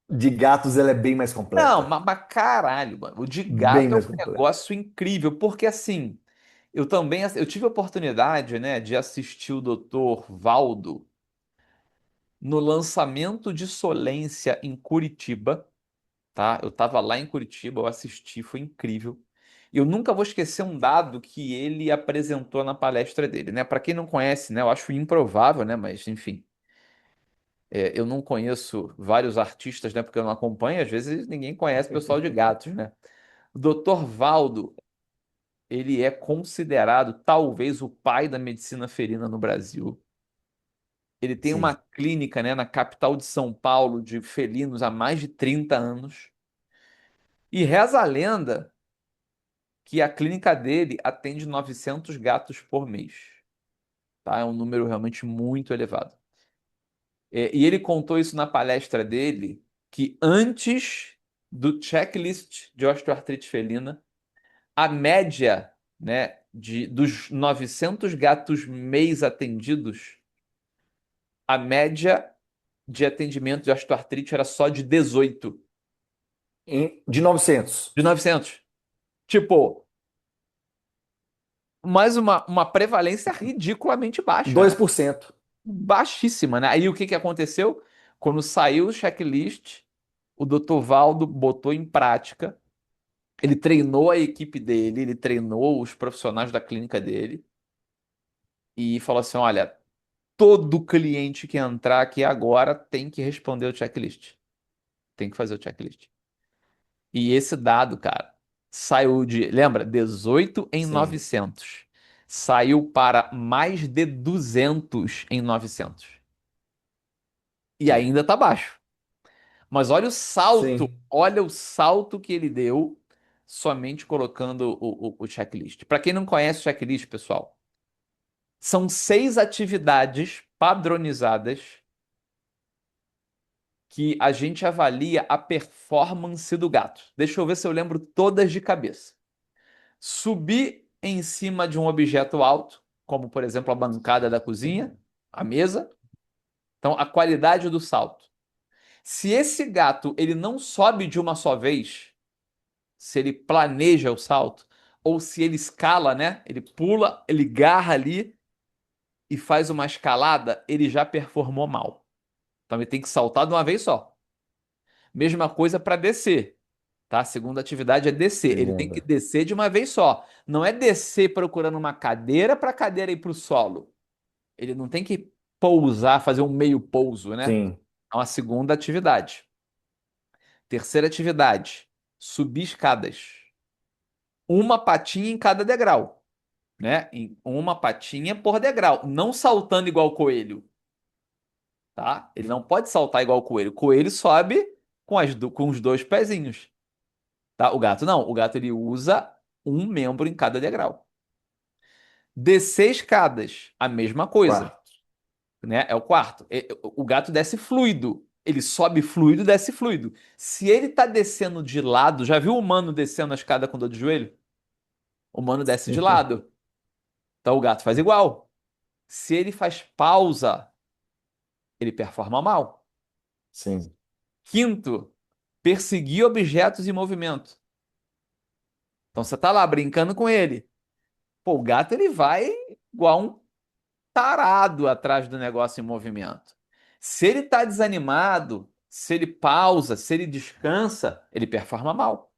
De gatos ela é bem mais Não, completa. mas caralho, mano. O de Bem gato é um mais completa. negócio incrível, porque assim, eu também eu tive a oportunidade, né, de assistir o Dr. Valdo no lançamento de Solência em Curitiba, tá? Eu tava lá em Curitiba, eu assisti, foi incrível. E eu nunca vou esquecer um dado que ele apresentou na palestra dele, né? Para quem não conhece, né, eu acho improvável, né, mas enfim. Eu não conheço vários artistas, né? Porque eu não acompanho, às vezes ninguém conhece o pessoal de gatos, né? O Dr. Valdo, ele é considerado talvez o pai da medicina felina no Brasil. Ele tem uma Sim. clínica, né, na capital de São Paulo de felinos há mais de 30 anos. E reza a lenda que a clínica dele atende 900 gatos por mês. Tá? É um número realmente muito elevado. E ele contou isso na palestra dele, que antes do checklist de osteoartrite felina, a média, né, dos 900 gatos mês atendidos, a média de atendimento de osteoartrite era só de 18 De 900. de 900. Tipo, mais uma prevalência ridiculamente baixa, dois né? por cento. Baixíssima, né? Aí o que que aconteceu? Quando saiu o checklist, o Dr. Valdo botou em prática, ele treinou a equipe dele, ele treinou os profissionais da clínica dele e falou assim: olha, todo cliente que entrar aqui agora tem que responder o checklist. Tem que fazer o checklist. E esse dado, cara, saiu de, lembra, 18 em Sim. 900. Saiu para mais de 200 em 900. E Sim. ainda tá baixo. Mas Sim. olha o salto que ele deu somente colocando o checklist. Para quem não conhece o checklist, pessoal, são 6 atividades padronizadas que a gente avalia a performance do gato. Deixa eu ver se eu lembro todas de cabeça. Subir em cima de um objeto alto, como por exemplo a bancada da cozinha, a mesa. Então, a qualidade do salto. Se esse gato ele não sobe de uma só vez, se ele planeja o salto, ou se ele escala, né? Ele pula, ele garra ali e faz uma escalada, ele já performou mal. Então ele tem que saltar de uma vez só. Mesma coisa para descer, tá? A segunda atividade é descer. Ele tem que Segunda. descer de uma vez só. Não é descer procurando uma cadeira para a cadeira ir para o solo. Ele não tem que pousar, fazer um meio pouso, né? Sim. É uma segunda atividade. Terceira atividade, subir escadas. Uma patinha em cada degrau, né? Uma patinha por degrau, não saltando igual o coelho, tá? Ele não pode saltar igual o coelho. O coelho sobe com os dois pezinhos, tá? O gato não. O gato ele usa um membro em cada degrau. Descer escadas, a mesma coisa, Quarto. né? É o quarto. O gato desce fluido. Ele sobe fluido, desce fluido. Se ele tá descendo de lado, já viu o humano descendo a escada com dor de joelho? O humano desce de lado. Então o gato faz igual. Se ele faz pausa, ele performa mal. Sim. Quinto, perseguir objetos em movimento. Então você tá lá brincando com ele. Pô, o gato ele vai igual um tarado atrás do negócio em movimento. Se ele tá desanimado, se ele pausa, se ele descansa, ele performa mal.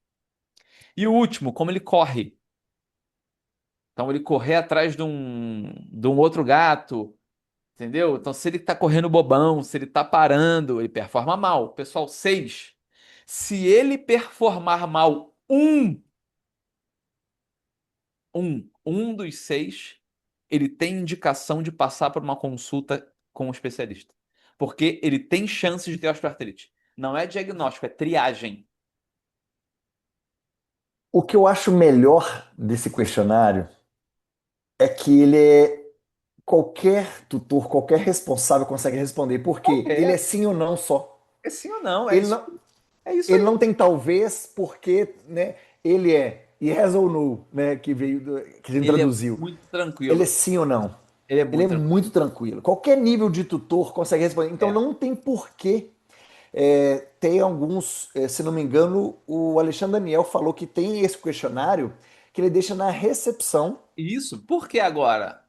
E o último, como ele corre. Então ele correr atrás de um outro gato, entendeu? Então, se ele tá correndo bobão, se ele tá parando, ele performa mal. Pessoal, 6. Se ele performar mal um dos 6, ele tem indicação de passar por uma consulta com um especialista. Porque ele tem chance de ter osteoartrite. Não é diagnóstico, é triagem. O que eu acho melhor desse questionário é que ele é qualquer tutor, qualquer responsável consegue responder, porque ele é Qualquer. sim ou não só. É sim ou não, é Ele isso, não, É isso Ele aí. não tem talvez porque, né, ele é yes ou no, né, que a gente Ele é traduziu. muito Ele é tranquilo. sim ou não. Ele é Ele é muito tranquilo. muito tranquilo. Qualquer nível de tutor consegue responder. Então É. não tem porquê. Tem alguns, se não me engano, o Alexandre Daniel falou que tem esse questionário que ele deixa na recepção Isso, porque agora,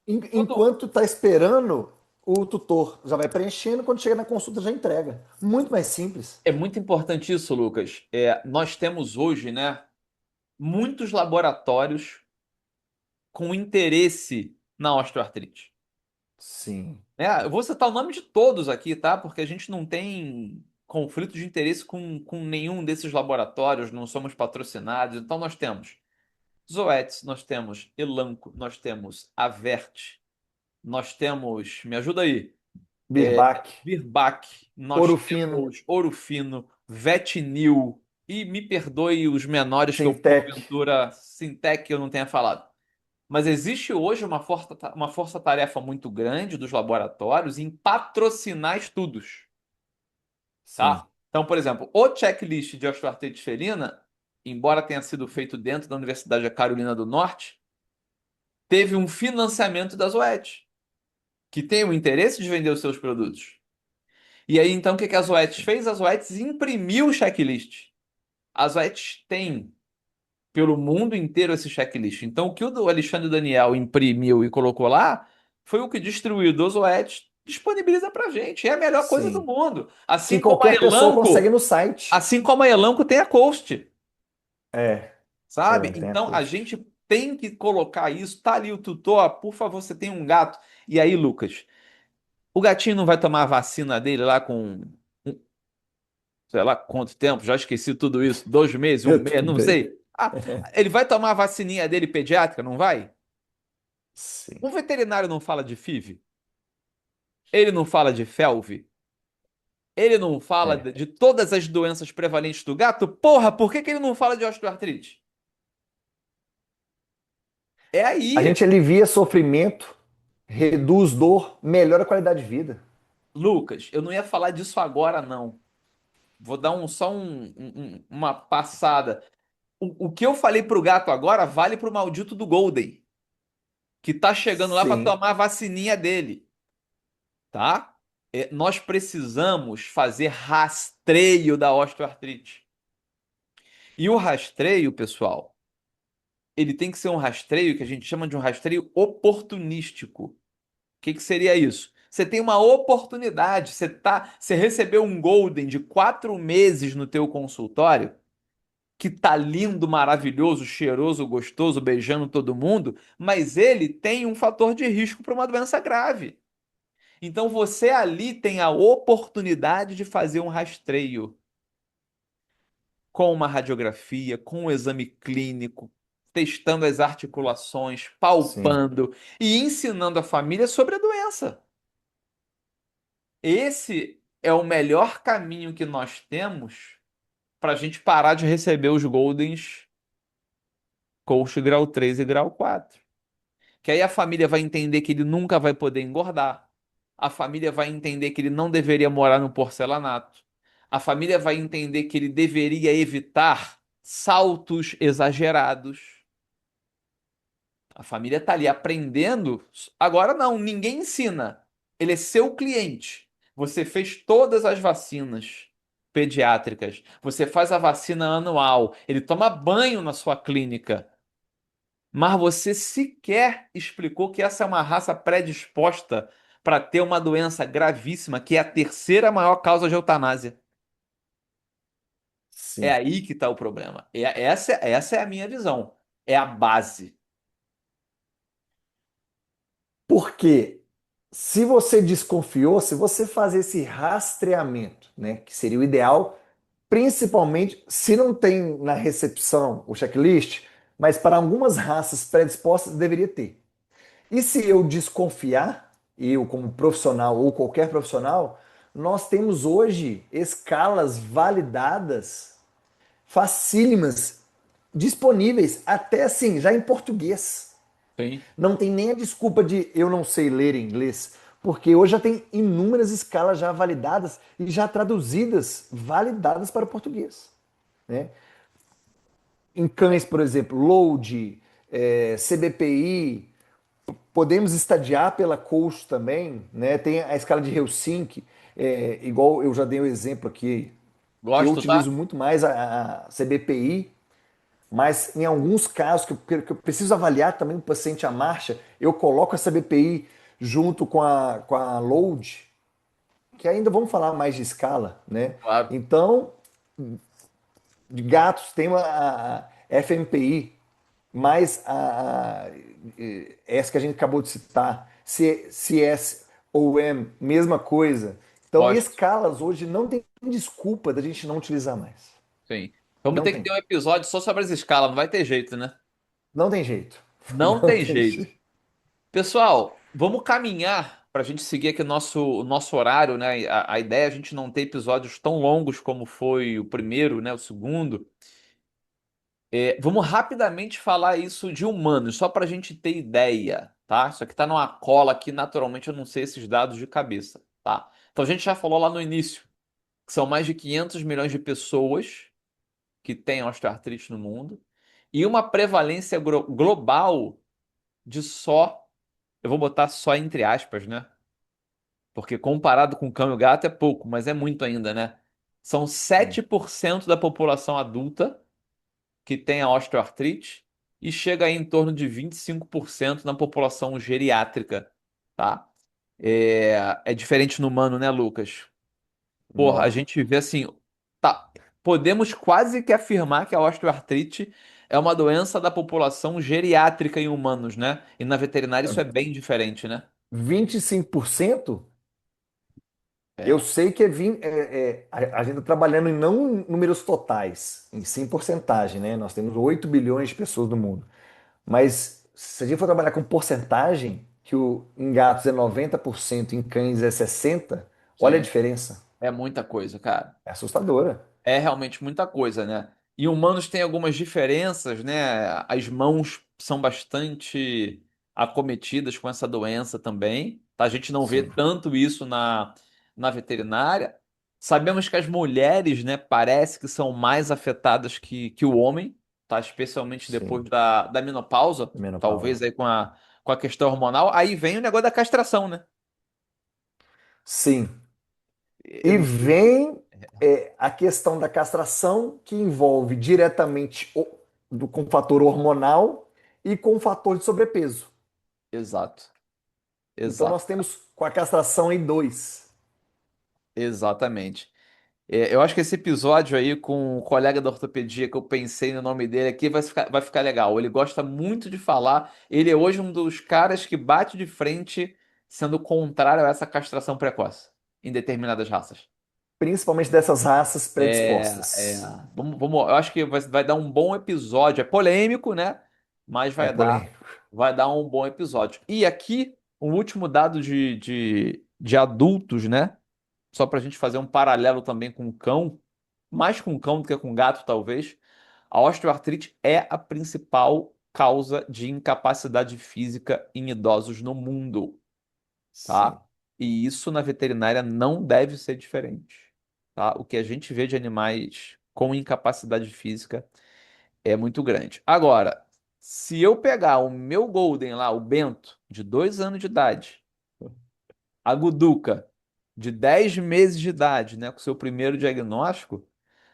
todo, enquanto está esperando o tutor. Já vai preenchendo, quando chega na consulta já entrega. Muito mais simples. é muito importante isso, Lucas. Nós temos hoje, né, muitos laboratórios com interesse na osteoartrite. Sim, Eu vou citar o nome de todos aqui, tá? Porque a gente não tem conflito de interesse com nenhum desses laboratórios, não somos patrocinados. Então nós temos Zoetis, nós temos Elanco, nós temos Avert, nós temos, me ajuda aí, Birbac, Virbac, nós Ouro Fino, temos Ouro Fino, Vetinil e me perdoe os menores que eu Sintec. porventura Sintec eu não tenha falado. Mas existe hoje uma força-tarefa muito grande dos laboratórios em patrocinar estudos, Sim, tá? Então, por exemplo, o checklist de osteoartrite felina, embora tenha sido feito dentro da Universidade da Carolina do Norte, teve um financiamento da Zoetis, que tem o interesse de vender os seus produtos. E aí, então, o que que a Zoetis sim, fez? A Zoetis imprimiu o checklist. A Zoetis tem pelo mundo inteiro esse checklist. Então, o que o Alexandre Daniel imprimiu e colocou lá foi o que o distribuidor Zoetis disponibiliza pra gente. É a melhor coisa do sim. mundo. Que qualquer pessoa consegue no site. Assim como a Elanco tem a Coast, É, sabe? tem a Então, a custo. gente tem que colocar isso. Tá ali o tutor, por favor, você tem um gato. E aí, Lucas, o gatinho não vai tomar a vacina dele lá com sei lá quanto tempo, já esqueci tudo isso, 2 meses, um Eu mês, não também. sei. Ah, ele vai tomar a vacininha dele pediátrica, não vai? Sim, O veterinário não fala de FIV? Ele não fala de FeLV? Ele não fala é. de todas as doenças prevalentes do gato? Porra, por que que ele não fala de osteoartrite? É A aí, gente alivia sofrimento, reduz dor, melhora a qualidade de vida. Lucas, eu não ia falar disso agora, não. Vou dar uma passada. O que eu falei pro gato agora vale pro maldito do Golden, que tá chegando lá para Sim, tomar a vacininha dele. Tá? Nós precisamos fazer rastreio da osteoartrite. E o rastreio, pessoal, ele tem que ser um rastreio que a gente chama de um rastreio oportunístico. O que que seria isso? Você tem uma oportunidade, você recebeu um Golden de 4 meses no teu consultório, que tá lindo, maravilhoso, cheiroso, gostoso, beijando todo mundo, mas ele tem um fator de risco para uma doença grave. Então você ali tem a oportunidade de fazer um rastreio com uma radiografia, com um exame clínico, testando as articulações, sim, palpando e ensinando a família sobre a doença. Esse é o melhor caminho que nós temos para a gente parar de receber os Goldens Coach grau 3 e grau 4. Que aí a família vai entender que ele nunca vai poder engordar. A família vai entender que ele não deveria morar no porcelanato. A família vai entender que ele deveria evitar saltos exagerados. A família está ali aprendendo. Agora não, ninguém ensina. Ele é seu cliente. Você fez todas as vacinas pediátricas. Você faz a vacina anual. Ele toma banho na sua clínica. Mas você sequer explicou que essa é uma raça predisposta para ter uma doença gravíssima, que é a terceira maior causa de eutanásia. É sim. aí que está o problema. Essa é a minha visão. É a base. Porque se você desconfiou, se você fazer esse rastreamento, né, que seria o ideal, principalmente se não tem na recepção o checklist, mas para algumas raças predispostas deveria ter. E se eu desconfiar, eu como profissional ou qualquer profissional, nós temos hoje escalas validadas, facílimas, disponíveis, até assim, já em português. Sim. Não tem nem a desculpa de eu não sei ler inglês, Porque hoje já tem inúmeras escalas já validadas e já traduzidas, validadas para o português, né? Em cães, por exemplo, load, CBPI, podemos estadiar pela coach também, né? Tem a escala de Helsinki, igual eu já dei o exemplo aqui. Eu Gosto, tá? utilizo muito mais a CBPI, mas em alguns casos que eu preciso avaliar também o paciente à marcha, eu coloco a CBPI junto com a load, que ainda vamos falar mais de escala, né? Claro. Então, de gatos tem a FMPI, mais essa que a gente acabou de citar, CS ou M, mesma coisa. Então, Gosto. escalas hoje não tem desculpa da gente não utilizar mais. Sim. Vamos Não ter que tem. ter um episódio só sobre as escalas, não vai ter jeito, né? Não tem jeito. Não Não tem tem jeito. jeito. Pessoal, vamos caminhar para a gente seguir aqui nosso horário, né? A ideia é a gente não ter episódios tão longos como foi o primeiro, né? O segundo. Vamos rapidamente falar isso de humanos, só para a gente ter ideia, tá? Isso aqui tá numa cola aqui, naturalmente eu não sei esses dados de cabeça, tá? Então a gente já falou lá no início que são mais de 500 milhões de pessoas que têm osteoartrite no mundo e uma prevalência global de só, eu vou botar só entre aspas, né? Porque comparado com cão e gato é pouco, mas é muito ainda, né? São Sim, 7% da população adulta que tem a osteoartrite e chega aí em torno de 25% na população geriátrica, tá? É diferente no humano, né, Lucas? Porra, a nó. gente vê assim, tá, podemos quase que afirmar que a osteoartrite é uma doença da população geriátrica em humanos, né? E na veterinária isso é bem diferente, né? 25%. Eu É, sei que a gente está trabalhando em não em números totais, em sim porcentagem, né? Nós temos 8 bilhões de pessoas no mundo. Mas se a gente for trabalhar com porcentagem, que em gatos é 90%, em cães é 60%, olha a sim, diferença. é muita coisa, cara. É assustadora. É realmente muita coisa, né? E humanos têm algumas diferenças, né? As mãos são bastante acometidas com essa doença também, tá? A gente não vê Sim, tanto isso na veterinária. Sabemos que as mulheres, né, parece que são mais afetadas que o homem, tá? Especialmente depois sim. da menopausa, talvez Menopausa. aí com a questão hormonal. Aí vem o negócio da castração, né? Sim. Eu E não sei. vem a questão da castração, que envolve diretamente com o fator hormonal e com o fator de sobrepeso. Exato, Então exato, nós temos com a castração em dois. exatamente. Eu acho que esse episódio aí com o colega da ortopedia, que eu pensei no nome dele aqui, vai ficar legal. Ele gosta muito de falar. Ele é hoje um dos caras que bate de frente sendo contrário a essa castração precoce em determinadas raças. Principalmente dessas raças É, é, predispostas. eu acho que vai dar um bom episódio. É polêmico, né? Mas É polêmico. vai dar um bom episódio. E aqui, um último dado de adultos, né? Só para a gente fazer um paralelo também com o cão, mais com cão do que com gato, talvez. A osteoartrite é a principal causa de incapacidade física em idosos no mundo, Sim, tá? E isso na veterinária não deve ser diferente, tá? O que a gente vê de animais com incapacidade física é muito grande. Agora, se eu pegar o meu Golden lá, o Bento, de 2 anos de idade, a Guduca, de 10 meses de idade, né, com seu primeiro diagnóstico,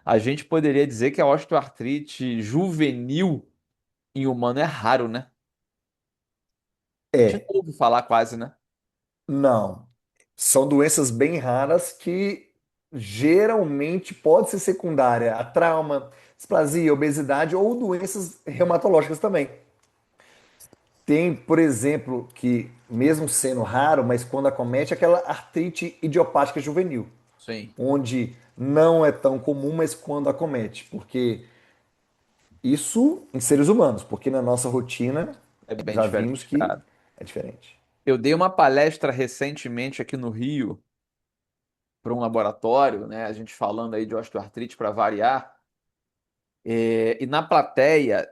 a gente poderia dizer que a osteoartrite juvenil em humano é raro, né? A gente é. não ouve falar quase, né? Não. São doenças bem raras que geralmente pode ser secundária a trauma, displasia, obesidade ou doenças reumatológicas também. Tem, por exemplo, que mesmo sendo raro, mas quando acomete, aquela artrite idiopática juvenil, Sim, onde não é tão comum, mas quando acomete, porque isso em seres humanos, porque na nossa rotina é bem já vimos diferente, que cara. é diferente. Eu dei uma palestra recentemente aqui no Rio para um laboratório, né? A gente falando aí de osteoartrite para variar. E na plateia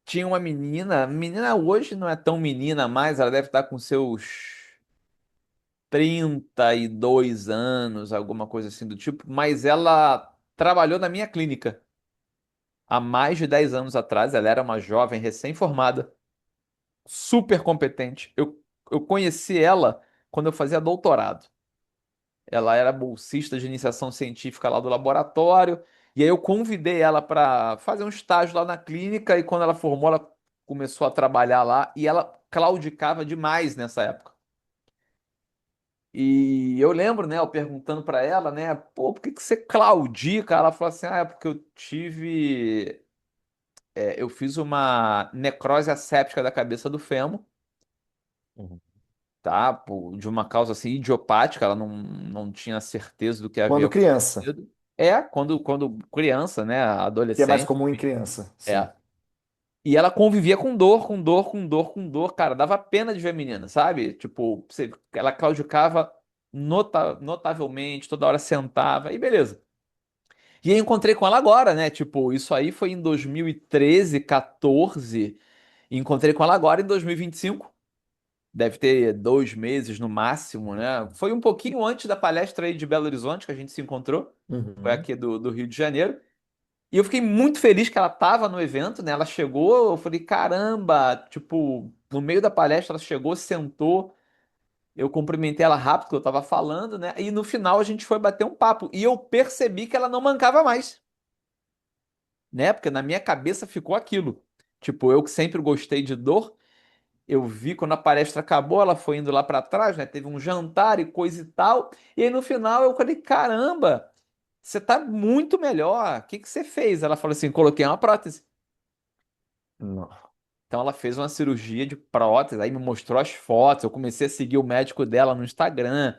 tinha uma menina. A menina hoje não é tão menina mais, ela deve estar com seus 32 anos, alguma coisa assim do tipo, mas ela trabalhou na minha clínica há mais de 10 anos atrás. Ela era uma jovem recém-formada, super competente. Eu conheci ela quando eu fazia doutorado. Ela era bolsista de iniciação científica lá do laboratório, e aí eu convidei ela para fazer um estágio lá na clínica, e quando ela formou, ela começou a trabalhar lá, e ela claudicava demais nessa época. E eu lembro, né, eu perguntando para ela, né, pô, por que que você claudica? Ela falou assim, ah, é porque eu fiz uma necrose asséptica da cabeça do fêmur, Uhum. tá? De uma causa assim idiopática, ela não tinha certeza do que havia Quando criança, acontecido. Quando criança, né, que é mais adolescente. comum em criança, sim. É. E ela convivia com dor, com dor, com dor, com dor, cara, dava pena de ver a menina, sabe? Tipo, ela claudicava notavelmente, toda hora sentava, e beleza. E aí encontrei com ela agora, né? Tipo, isso aí foi em 2013, 14. E encontrei com ela agora em 2025. Deve ter 2 meses no máximo, né? Foi um pouquinho antes da palestra aí de Belo Horizonte que a gente se encontrou. Foi Uhum. aqui do Rio de Janeiro. E eu fiquei muito feliz que ela estava no evento, né? Ela chegou, eu falei, caramba, tipo, no meio da palestra ela chegou, sentou, eu cumprimentei ela rápido, que eu tava falando, né? E no final a gente foi bater um papo. E eu percebi que ela não mancava mais, né? Porque na minha cabeça ficou aquilo. Tipo, eu que sempre gostei de dor, eu vi quando a palestra acabou, ela foi indo lá para trás, né? Teve um jantar e coisa e tal. E aí no final eu falei, caramba, você tá muito melhor. O que que você fez? Ela falou assim, coloquei uma prótese. Não. Então ela fez uma cirurgia de prótese, aí me mostrou as fotos, eu comecei a seguir o médico dela no Instagram,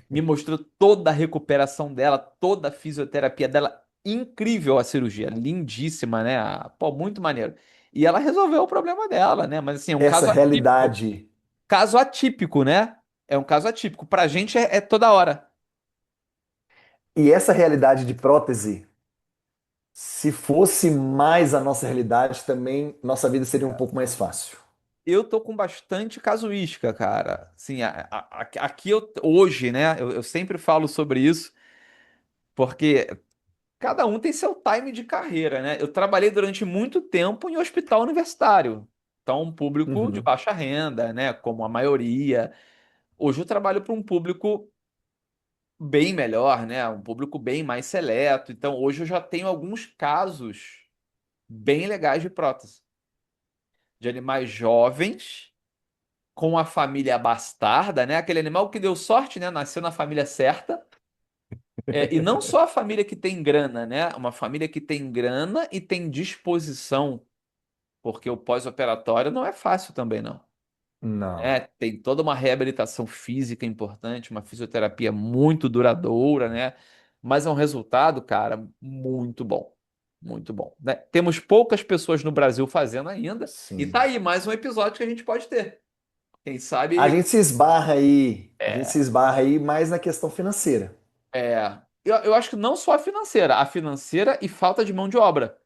me mostrou toda a recuperação dela, toda a fisioterapia dela, incrível a cirurgia, lindíssima, né? Pô, muito maneiro. E ela resolveu o problema dela, né? Mas assim, é um Essa caso atípico. realidade, Caso atípico, né? É um caso atípico. Pra gente é toda hora. e essa realidade de prótese, se fosse mais a nossa realidade, também nossa vida seria um pouco mais fácil. Eu tô com bastante casuística, cara. Assim, aqui hoje, né? Eu sempre falo sobre isso, porque cada um tem seu time de carreira, né? Eu trabalhei durante muito tempo em hospital universitário. Então, um público de Uhum. baixa renda, né? Como a maioria. Hoje eu trabalho para um público bem melhor, né? Um público bem mais seleto. Então, hoje eu já tenho alguns casos bem legais de prótese. De animais jovens, com a família bastarda, né? Aquele animal que deu sorte, né? Nasceu na família certa. E não só a família que tem grana, né? Uma família que tem grana e tem disposição, porque o pós-operatório não é fácil também, não. Não, Tem toda uma reabilitação física importante, uma fisioterapia muito duradoura, né? Mas é um resultado, cara, muito bom. Muito bom, né? Temos poucas pessoas no Brasil fazendo ainda, e tá sim. aí mais um episódio que a gente pode ter. Quem A sabe gente se esbarra aí, a gente se é, esbarra aí mais na questão financeira. eu acho que não só a financeira e falta de mão de obra.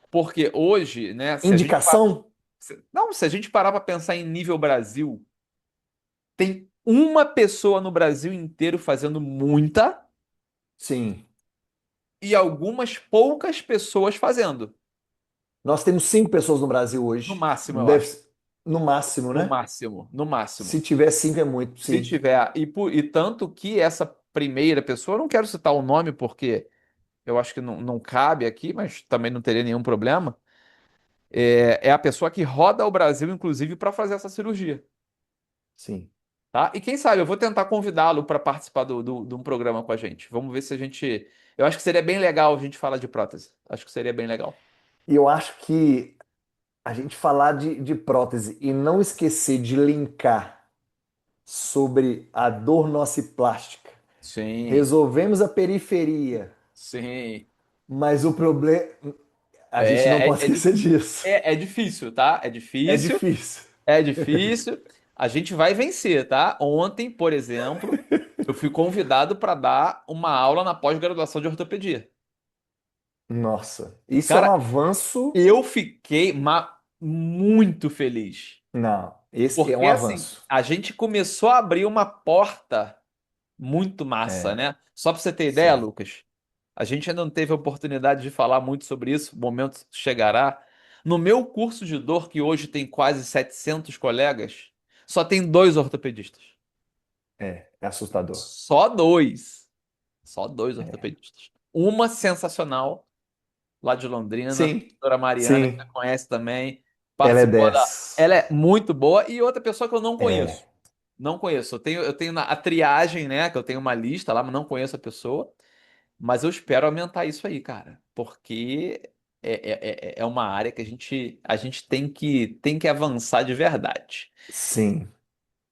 Porque hoje, né, Indicação? se a gente parar para pensar em nível Brasil, tem uma pessoa no Brasil inteiro fazendo muita Sim. e algumas poucas pessoas fazendo. Nós temos 5 pessoas no Brasil No hoje. máximo, eu Deve, acho. no máximo, No né? máximo, no Se máximo. tiver 5 é muito, Se sim. tiver. E tanto que essa primeira pessoa, eu não quero citar o nome porque eu acho que não cabe aqui, mas também não teria nenhum problema. É a pessoa que roda o Brasil, inclusive, para fazer essa cirurgia. Sim. Tá? E quem sabe, eu vou tentar convidá-lo para participar de um programa com a gente. Vamos ver se a gente. Eu acho que seria bem legal a gente falar de prótese. Acho que seria bem legal. E eu acho que a gente falar de prótese e não esquecer de linkar sobre a dor nociplástica. Sim, Resolvemos a periferia, sim. mas o problema. A gente não É, pode é, é, esquecer dif- disso. é difícil, tá? É É difícil, difícil. é difícil. A gente vai vencer, tá? Ontem, por exemplo, eu fui convidado para dar uma aula na pós-graduação de ortopedia. Nossa, isso é um Cara, avanço. eu fiquei muito feliz. Não. Esse é Porque um assim, avanço. a gente começou a abrir uma porta muito massa, É, né? Só para você ter ideia, sim. Lucas, a gente ainda não teve a oportunidade de falar muito sobre isso, o momento chegará. No meu curso de dor, que hoje tem quase 700 colegas, só tem dois ortopedistas. É assustador. Só dois. Só dois É. ortopedistas. Uma sensacional, lá de Londrina, a Sim, doutora Mariana, que você sim. conhece também, Ela é participou da. 10. Ela é muito boa, e outra pessoa que eu não conheço. É, Não conheço. Eu tenho a triagem, né? Que eu tenho uma lista lá, mas não conheço a pessoa. Mas eu espero aumentar isso aí, cara. Porque é uma área que a gente tem que avançar de verdade. sim.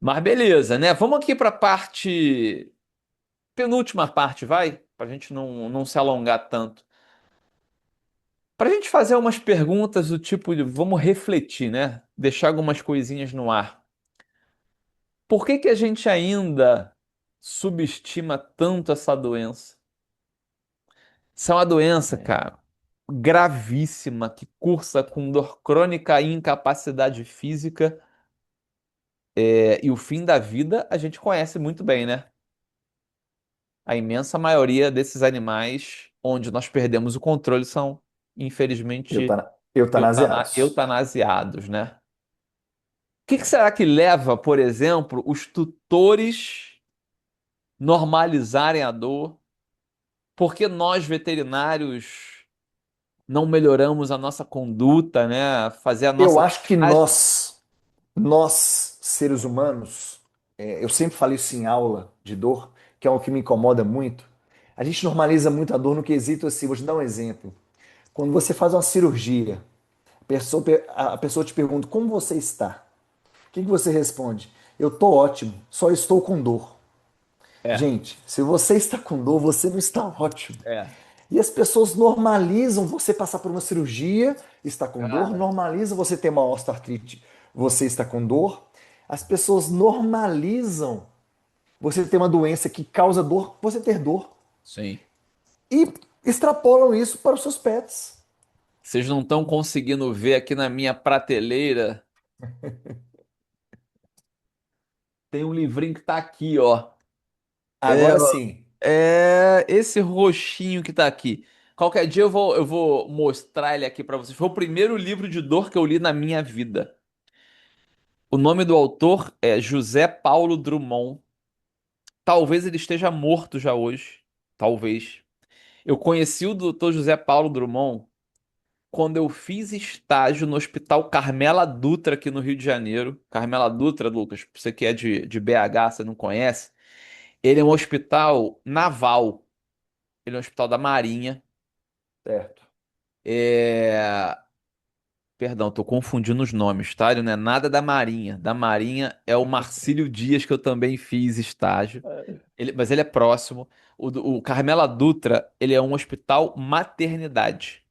Mas beleza, né? Vamos aqui para a parte. Penúltima parte, vai? Para a gente não se alongar tanto. Para a gente fazer umas perguntas do tipo de vamos refletir, né? Deixar algumas coisinhas no ar. Por que que a gente ainda subestima tanto essa doença? Isso é uma doença, É. cara, gravíssima, que cursa com dor crônica e incapacidade física. E o fim da vida a gente conhece muito bem, né? A imensa maioria desses animais onde nós perdemos o controle são, infelizmente, Eutanasiados. eutanasiados, né? O que que será que leva, por exemplo, os tutores normalizarem a dor? Por que nós, veterinários, não melhoramos a nossa conduta, né? Fazer a Eu nossa acho que triagem? nós, seres humanos, eu sempre falo isso em aula de dor, que é algo que me incomoda muito. A gente normaliza muito a dor no quesito assim, vou te dar um exemplo. Quando você faz uma cirurgia, a pessoa te pergunta como você está. O que você responde? Eu estou ótimo, só estou com dor. É, Gente, se você está com dor, você não está ótimo. é. E as pessoas normalizam você passar por uma cirurgia, está com dor, Cara, normalizam você ter uma osteoartrite, você está com dor. As pessoas normalizam você ter uma doença que causa dor, você ter dor. sim. E extrapolam isso para os seus pets. Vocês não estão conseguindo ver aqui na minha prateleira. Tem um livrinho que tá aqui, ó. É, Agora sim, é esse roxinho que tá aqui. Qualquer dia eu vou mostrar ele aqui pra vocês. Foi o primeiro livro de dor que eu li na minha vida. O nome do autor é José Paulo Drummond. Talvez ele esteja morto já hoje. Talvez. Eu conheci o doutor José Paulo Drummond quando eu fiz estágio no Hospital Carmela Dutra aqui no Rio de Janeiro. Carmela Dutra, Lucas, você que é de BH, você não conhece. Ele é um hospital naval. Ele é um hospital da Marinha. certo. É... Perdão, tô confundindo os nomes, tá? Ele não é nada da Marinha. Da Marinha é o Marcílio Dias, que eu também fiz estágio. Mas ele é próximo. O Carmela Dutra, ele é um hospital maternidade,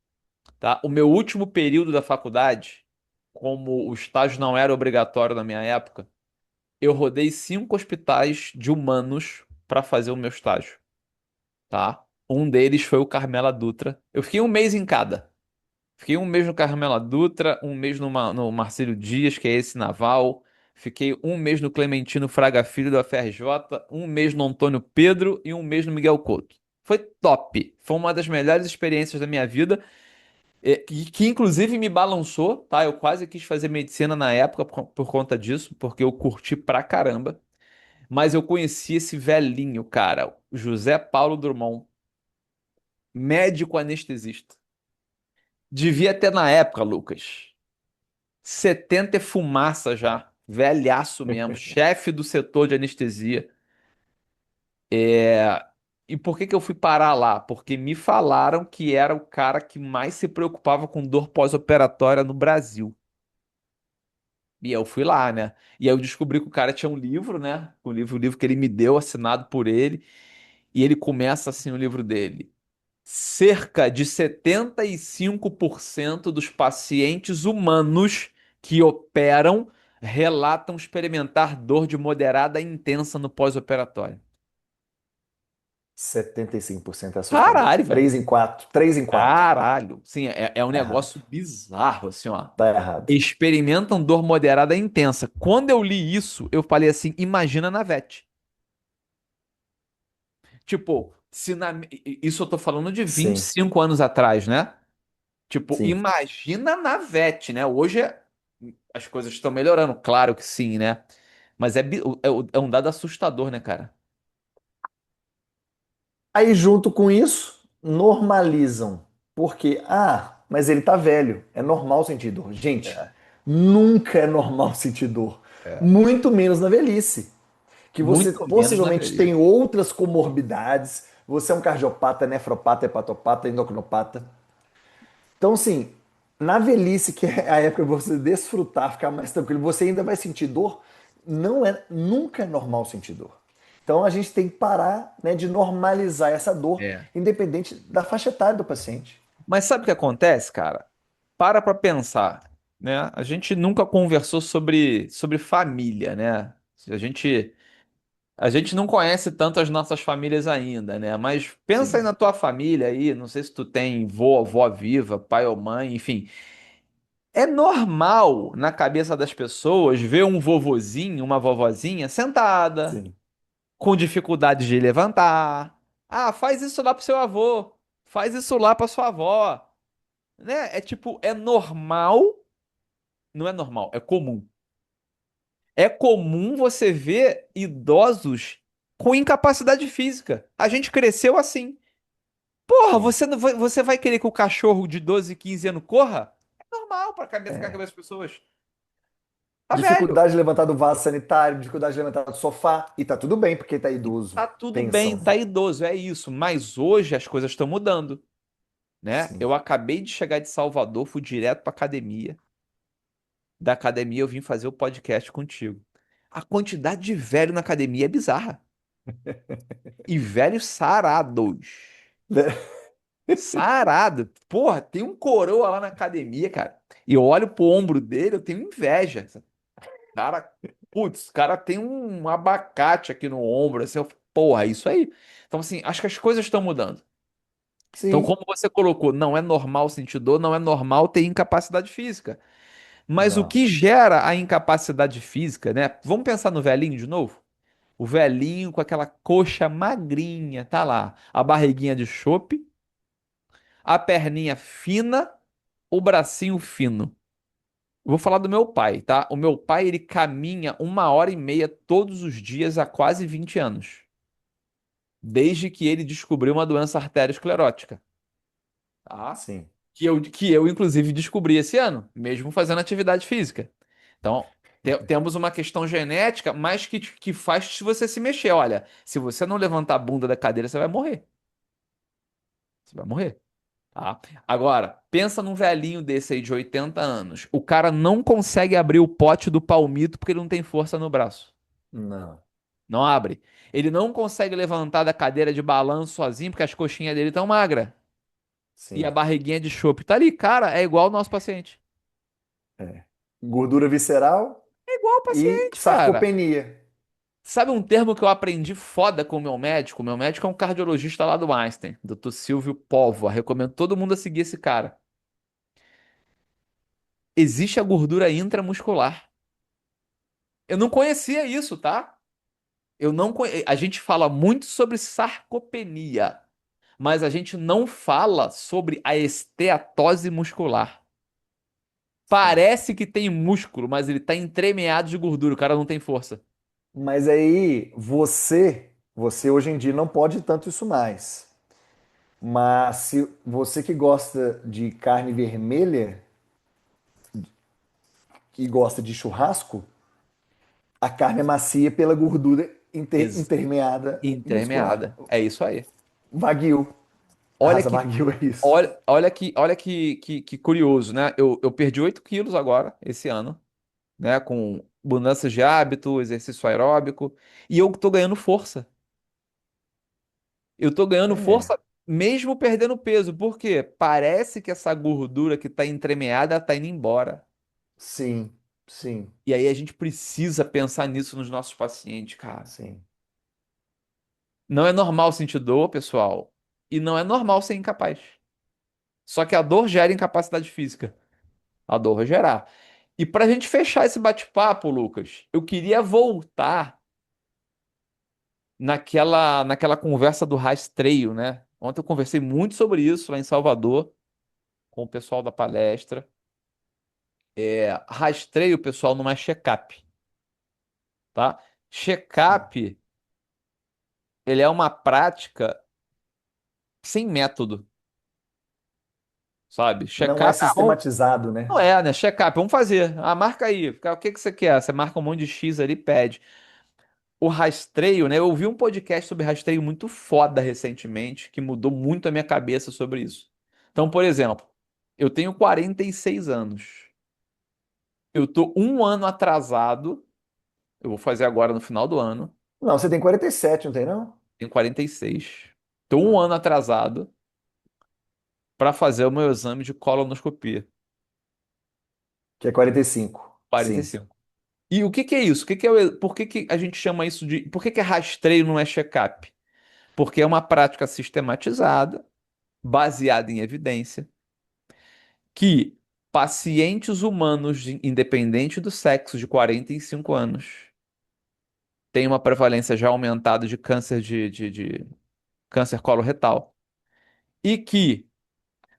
tá? O meu último período da faculdade, como o estágio não era obrigatório na minha época, eu rodei 5 hospitais de humanos para fazer o meu estágio, tá? Um deles foi o Carmela Dutra. Eu fiquei um mês em cada. Fiquei um mês no Carmela Dutra, um mês no Marcílio Dias, que é esse naval. Fiquei um mês no Clementino Fraga Filho da FRJ, um mês no Antônio Pedro e um mês no Miguel Couto. Foi top. Foi uma das melhores experiências da minha vida, que inclusive me balançou, tá? Eu quase quis fazer medicina na época por conta disso, porque eu curti pra caramba. Mas eu conheci esse velhinho, cara, José Paulo Drummond, médico anestesista. Devia ter na época, Lucas. 70 é fumaça já. Velhaço mesmo. Chefe do setor de anestesia. É... E por que que eu fui parar lá? Porque me falaram que era o cara que mais se preocupava com dor pós-operatória no Brasil. E eu fui lá, né? E aí eu descobri que o cara tinha um livro, né? O livro que ele me deu, assinado por ele. E ele começa assim o livro dele. Cerca de 75% dos pacientes humanos que operam relatam experimentar dor de moderada a intensa no pós-operatório. 75% é assustador. Caralho, velho. 3 em 4, 3 em 4. Caralho. Sim, é um Tá errado. negócio bizarro, assim, ó. Tá errado. Experimentam dor moderada intensa. Quando eu li isso, eu falei assim: imagina na VET. Tipo, se na... isso eu tô falando de vinte e Sim, cinco anos atrás, né? Tipo, sim. imagina na VET, né? Hoje as coisas estão melhorando, claro que sim, né? Mas é um dado assustador, né, cara? Aí, junto com isso, normalizam. Porque, mas ele tá velho. É normal sentir dor. Gente, É, nunca é normal sentir dor. é. Muito menos na velhice. Que você Muito menos na possivelmente tem velhice. outras comorbidades. Você é um cardiopata, nefropata, hepatopata, endocrinopata. Então, assim, na velhice, que é a época de você desfrutar, ficar mais tranquilo, você ainda vai sentir dor. Nunca é normal sentir dor. Então a gente tem que parar, né, de normalizar essa dor, É. independente da faixa etária do paciente. Mas sabe o que acontece, cara? Para pra pensar, né? A gente nunca conversou sobre família, né? A gente não conhece tanto as nossas famílias ainda, né? Mas pensa aí Sim, na tua família aí, não sei se tu tem vô, avó viva, pai ou mãe, enfim. É normal na cabeça das pessoas ver um vovozinho, uma vovozinha sentada, sim. com dificuldade de levantar. Ah, faz isso lá pro seu avô, faz isso lá pra sua avó, né? É tipo, é normal, não é normal, é comum. É comum você ver idosos com incapacidade física. A gente cresceu assim. Porra, Sim. você vai querer que o cachorro de 12, 15 anos corra? É normal para a cabeça É. das pessoas. Tá velho. Dificuldade de levantar do vaso sanitário, dificuldade de levantar do sofá, e tá tudo bem porque tá idoso. Tá tudo bem, Pensam. tá idoso, é isso. Mas hoje as coisas estão mudando, né? Sim. Eu acabei de chegar de Salvador, fui direto pra academia. Da academia eu vim fazer o podcast contigo. A quantidade de velho na academia é bizarra. E velhos sarados. Sarado. Porra, tem um coroa lá na academia, cara. E eu olho pro ombro dele, eu tenho inveja. Cara, putz, o cara tem um abacate aqui no ombro, assim, porra, é isso aí. Então, assim, acho que as coisas estão mudando. Então, Sim. como você colocou, não é normal sentir dor, não é normal ter incapacidade física. Mas o Não. que gera a incapacidade física, né? Vamos pensar no velhinho de novo? O velhinho com aquela coxa magrinha, tá lá. A barriguinha de chope, a perninha fina, o bracinho fino. Vou falar do meu pai, tá? O meu pai, ele caminha 1 hora e meia todos os dias há quase 20 anos. Desde que ele descobriu uma doença arteriosclerótica, tá? Sim. Que eu, inclusive, descobri esse ano, mesmo fazendo atividade física. Então, temos uma questão genética, mas que faz você se mexer. Olha, se você não levantar a bunda da cadeira, você vai morrer. Você vai morrer. Tá? Agora, pensa num velhinho desse aí de 80 anos. O cara não consegue abrir o pote do palmito porque ele não tem força no braço. Não. Não abre. Ele não consegue levantar da cadeira de balanço sozinho porque as coxinhas dele estão magras. E a Sim. barriguinha de chope tá ali, cara, é igual o nosso paciente. É. Gordura visceral É igual o e paciente, cara. sarcopenia. Sabe um termo que eu aprendi foda com o meu médico? O meu médico é um cardiologista lá do Einstein, Dr. Silvio Póvoa. Recomendo todo mundo a seguir esse cara. Existe a gordura intramuscular. Eu não conhecia isso, tá? Eu não conhe... A gente fala muito sobre sarcopenia, mas a gente não fala sobre a esteatose muscular. Sim. Parece que tem músculo, mas ele tá entremeado de gordura, o cara não tem força. Mas aí você hoje em dia não pode tanto isso mais. Mas se você que gosta de carne vermelha e gosta de churrasco, a carne é macia pela gordura Ex- intermeada muscular. Entremeada. É isso aí. Wagyu. A Olha raça que, Wagyu é isso. olha que curioso, né? Eu perdi 8 quilos agora, esse ano, né? Com mudanças de hábito, exercício aeróbico, e eu tô ganhando força. Eu tô ganhando É, força mesmo perdendo peso, porque parece que essa gordura que tá entremeada tá indo embora. sim, sim, E aí a gente precisa pensar nisso nos nossos pacientes, cara. sim. Não é normal sentir dor, pessoal, e não é normal ser incapaz. Só que a dor gera incapacidade física. A dor vai gerar. E para a gente fechar esse bate-papo, Lucas, eu queria voltar naquela conversa do rastreio, né? Ontem eu conversei muito sobre isso lá em Salvador, com o pessoal da palestra. Rastreio, pessoal, não é check-up, tá? Check-up, ele é uma prática sem método, sabe? Não é Check-up, sistematizado, né? não é, né? Check-up, vamos fazer. Ah, marca aí. O que que você quer? Você marca um monte de X ali, pede. O rastreio, né? Eu ouvi um podcast sobre rastreio muito foda recentemente, que mudou muito a minha cabeça sobre isso. Então, por exemplo, eu tenho 46 anos. Eu tô um ano atrasado. Eu vou fazer agora no final do ano. Não, você tem 47, não tem não? Tenho 46. Tô um Ah, ano atrasado para fazer o meu exame de colonoscopia. que é 45. Sim. 45. E o que que é isso? O que que é por que que a gente chama isso de. Por que que é rastreio não é check-up? Porque é uma prática sistematizada, baseada em evidência, que pacientes humanos, independente do sexo, de 45 anos, têm uma prevalência já aumentada de câncer de câncer coloretal. E que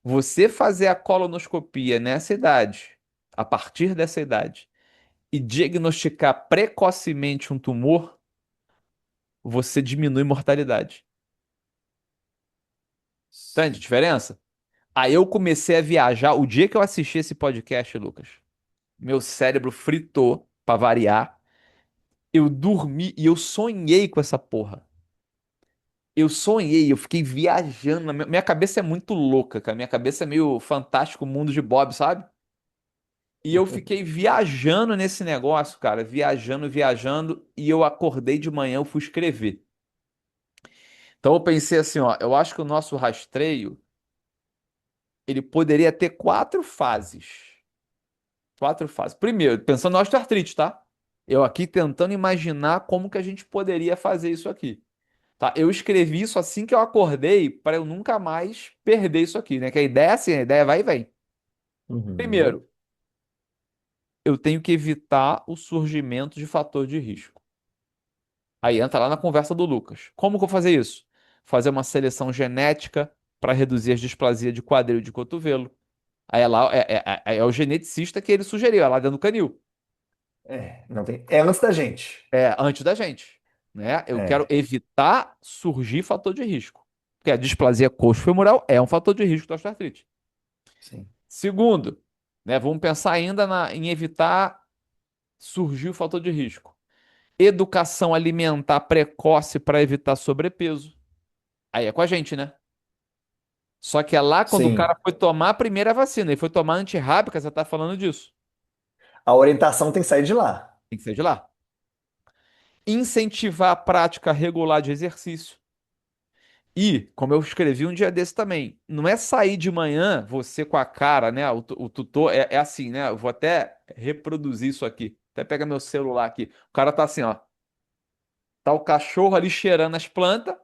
você fazer a colonoscopia nessa idade, a partir dessa idade, e diagnosticar precocemente um tumor, você diminui mortalidade. Entende a diferença? Aí eu comecei a viajar. O dia que eu assisti esse podcast, Lucas, meu cérebro fritou, pra variar. Eu dormi e eu sonhei com essa porra. Eu sonhei, eu fiquei viajando. Minha cabeça é muito louca, cara. Minha cabeça é meio fantástico, mundo de Bob, sabe? E eu fiquei viajando nesse negócio, cara. Viajando, viajando. E eu acordei de manhã, eu fui escrever. Então eu pensei assim, ó. Eu acho que o nosso rastreio, ele poderia ter quatro fases. Quatro fases. Primeiro, pensando na osteoartrite, tá? Eu aqui tentando imaginar como que a gente poderia fazer isso aqui. Tá? Eu escrevi isso assim que eu acordei para eu nunca mais perder isso aqui, né? Que a ideia é assim, a ideia vai e vem. Uhum. Primeiro, eu tenho que evitar o surgimento de fator de risco. Aí entra lá na conversa do Lucas. Como que eu vou fazer isso? Fazer uma seleção genética para reduzir as displasias de quadril e de cotovelo. Aí é, lá, é o geneticista que ele sugeriu, é lá dentro do canil. É, não tem. É antes da gente. É antes da gente, né? Eu quero É, evitar surgir fator de risco. Porque a displasia coxo-femoral é um fator de risco da osteoartrite. sim. Segundo, né, vamos pensar ainda em evitar surgir o fator de risco. Educação alimentar precoce para evitar sobrepeso. Aí é com a gente, né? Só que é lá quando o Sim. cara foi tomar a primeira vacina e foi tomar antirrábica, você tá falando disso. A orientação tem que sair de lá. Tem que ser de lá. Incentivar a prática regular de exercício. E, como eu escrevi um dia desse também, não é sair de manhã, você com a cara, né? O tutor é assim, né? Eu vou até reproduzir isso aqui. Até pega meu celular aqui. O cara tá assim, ó. Tá o cachorro ali cheirando as plantas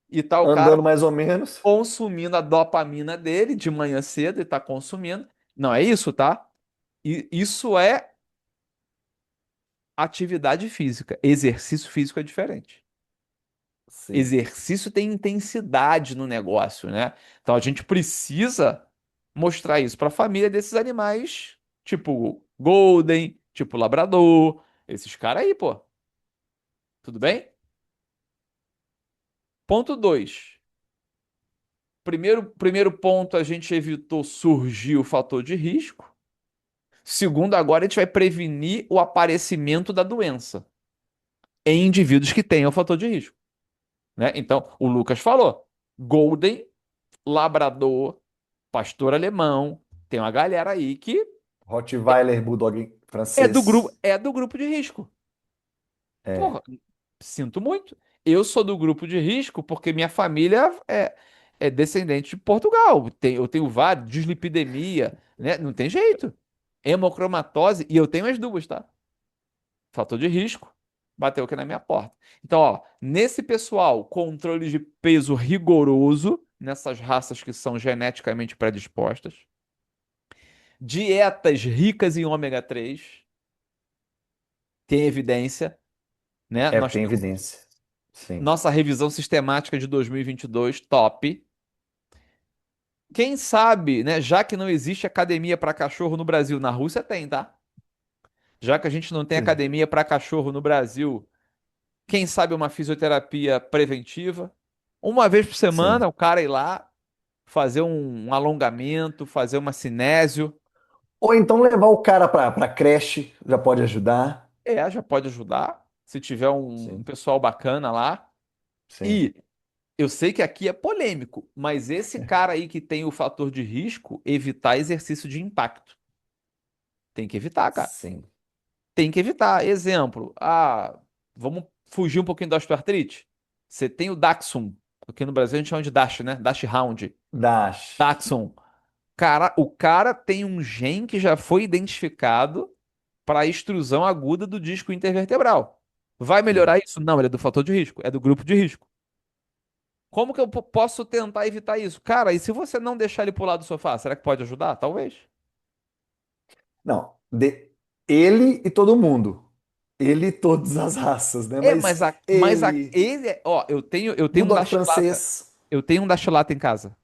e tá o cara Andando mais ou menos. consumindo a dopamina dele de manhã cedo e tá consumindo. Não é isso, tá? E isso é atividade física. Exercício físico é diferente. Sim. Exercício tem intensidade no negócio, né? Então a gente precisa mostrar isso para a família desses animais, tipo Golden, tipo Labrador, esses caras aí, pô. Tudo bem? Ponto 2. Primeiro ponto, a gente evitou surgir o fator de risco. Segundo, agora a gente vai prevenir o aparecimento da doença em indivíduos que tenham o fator de risco, né? Então, o Lucas falou, Golden, Labrador, pastor alemão, tem uma galera aí que Rottweiler, Bulldog francês. é do grupo de risco. É. Porra, sinto muito. Eu sou do grupo de risco porque minha família é descendente de Portugal. Eu tenho vários, dislipidemia, né? Não tem jeito. Hemocromatose, e eu tenho as duas, tá? Fator de risco. bateu aqui na minha porta. Então, ó, nesse pessoal, controle de peso rigoroso, nessas raças que são geneticamente predispostas, dietas ricas em ômega 3, tem evidência, né? É, Nós tem temos evidência. Sim, nossa revisão sistemática de 2022, top. Quem sabe, né, já que não existe academia para cachorro no Brasil, na Rússia tem, tá? Já que a gente não tem sim, academia para cachorro no Brasil, quem sabe uma fisioterapia preventiva? Uma vez por semana, sim. o cara ir lá fazer um alongamento, fazer uma cinésio. Ou então levar o cara para creche, já pode ajudar. Já pode ajudar, se tiver um Sim, pessoal bacana lá. sim, E eu sei que aqui é polêmico, mas esse cara aí que tem o fator de risco, evitar exercício de impacto. Tem que evitar, cara. sim. Tem que evitar. Exemplo, vamos fugir um pouquinho da osteoartrite. Você tem o Dachshund. Aqui no Brasil a gente chama de Dash, né? Dash Hound. Dash. Dachshund. Cara, o cara tem um gene que já foi identificado para extrusão aguda do disco intervertebral. Vai Sim. melhorar isso? Não, ele é do fator de risco, é do grupo de risco. Como que eu posso tentar evitar isso? Cara, e se você não deixar ele pular do sofá, será que pode ajudar? Talvez. Não, ele e todo mundo. Ele e todas as raças, né? É, Mas mas ele, ele, ó, eu tenho um Bulldog Dachshund. francês, Eu tenho um Dashlata em casa.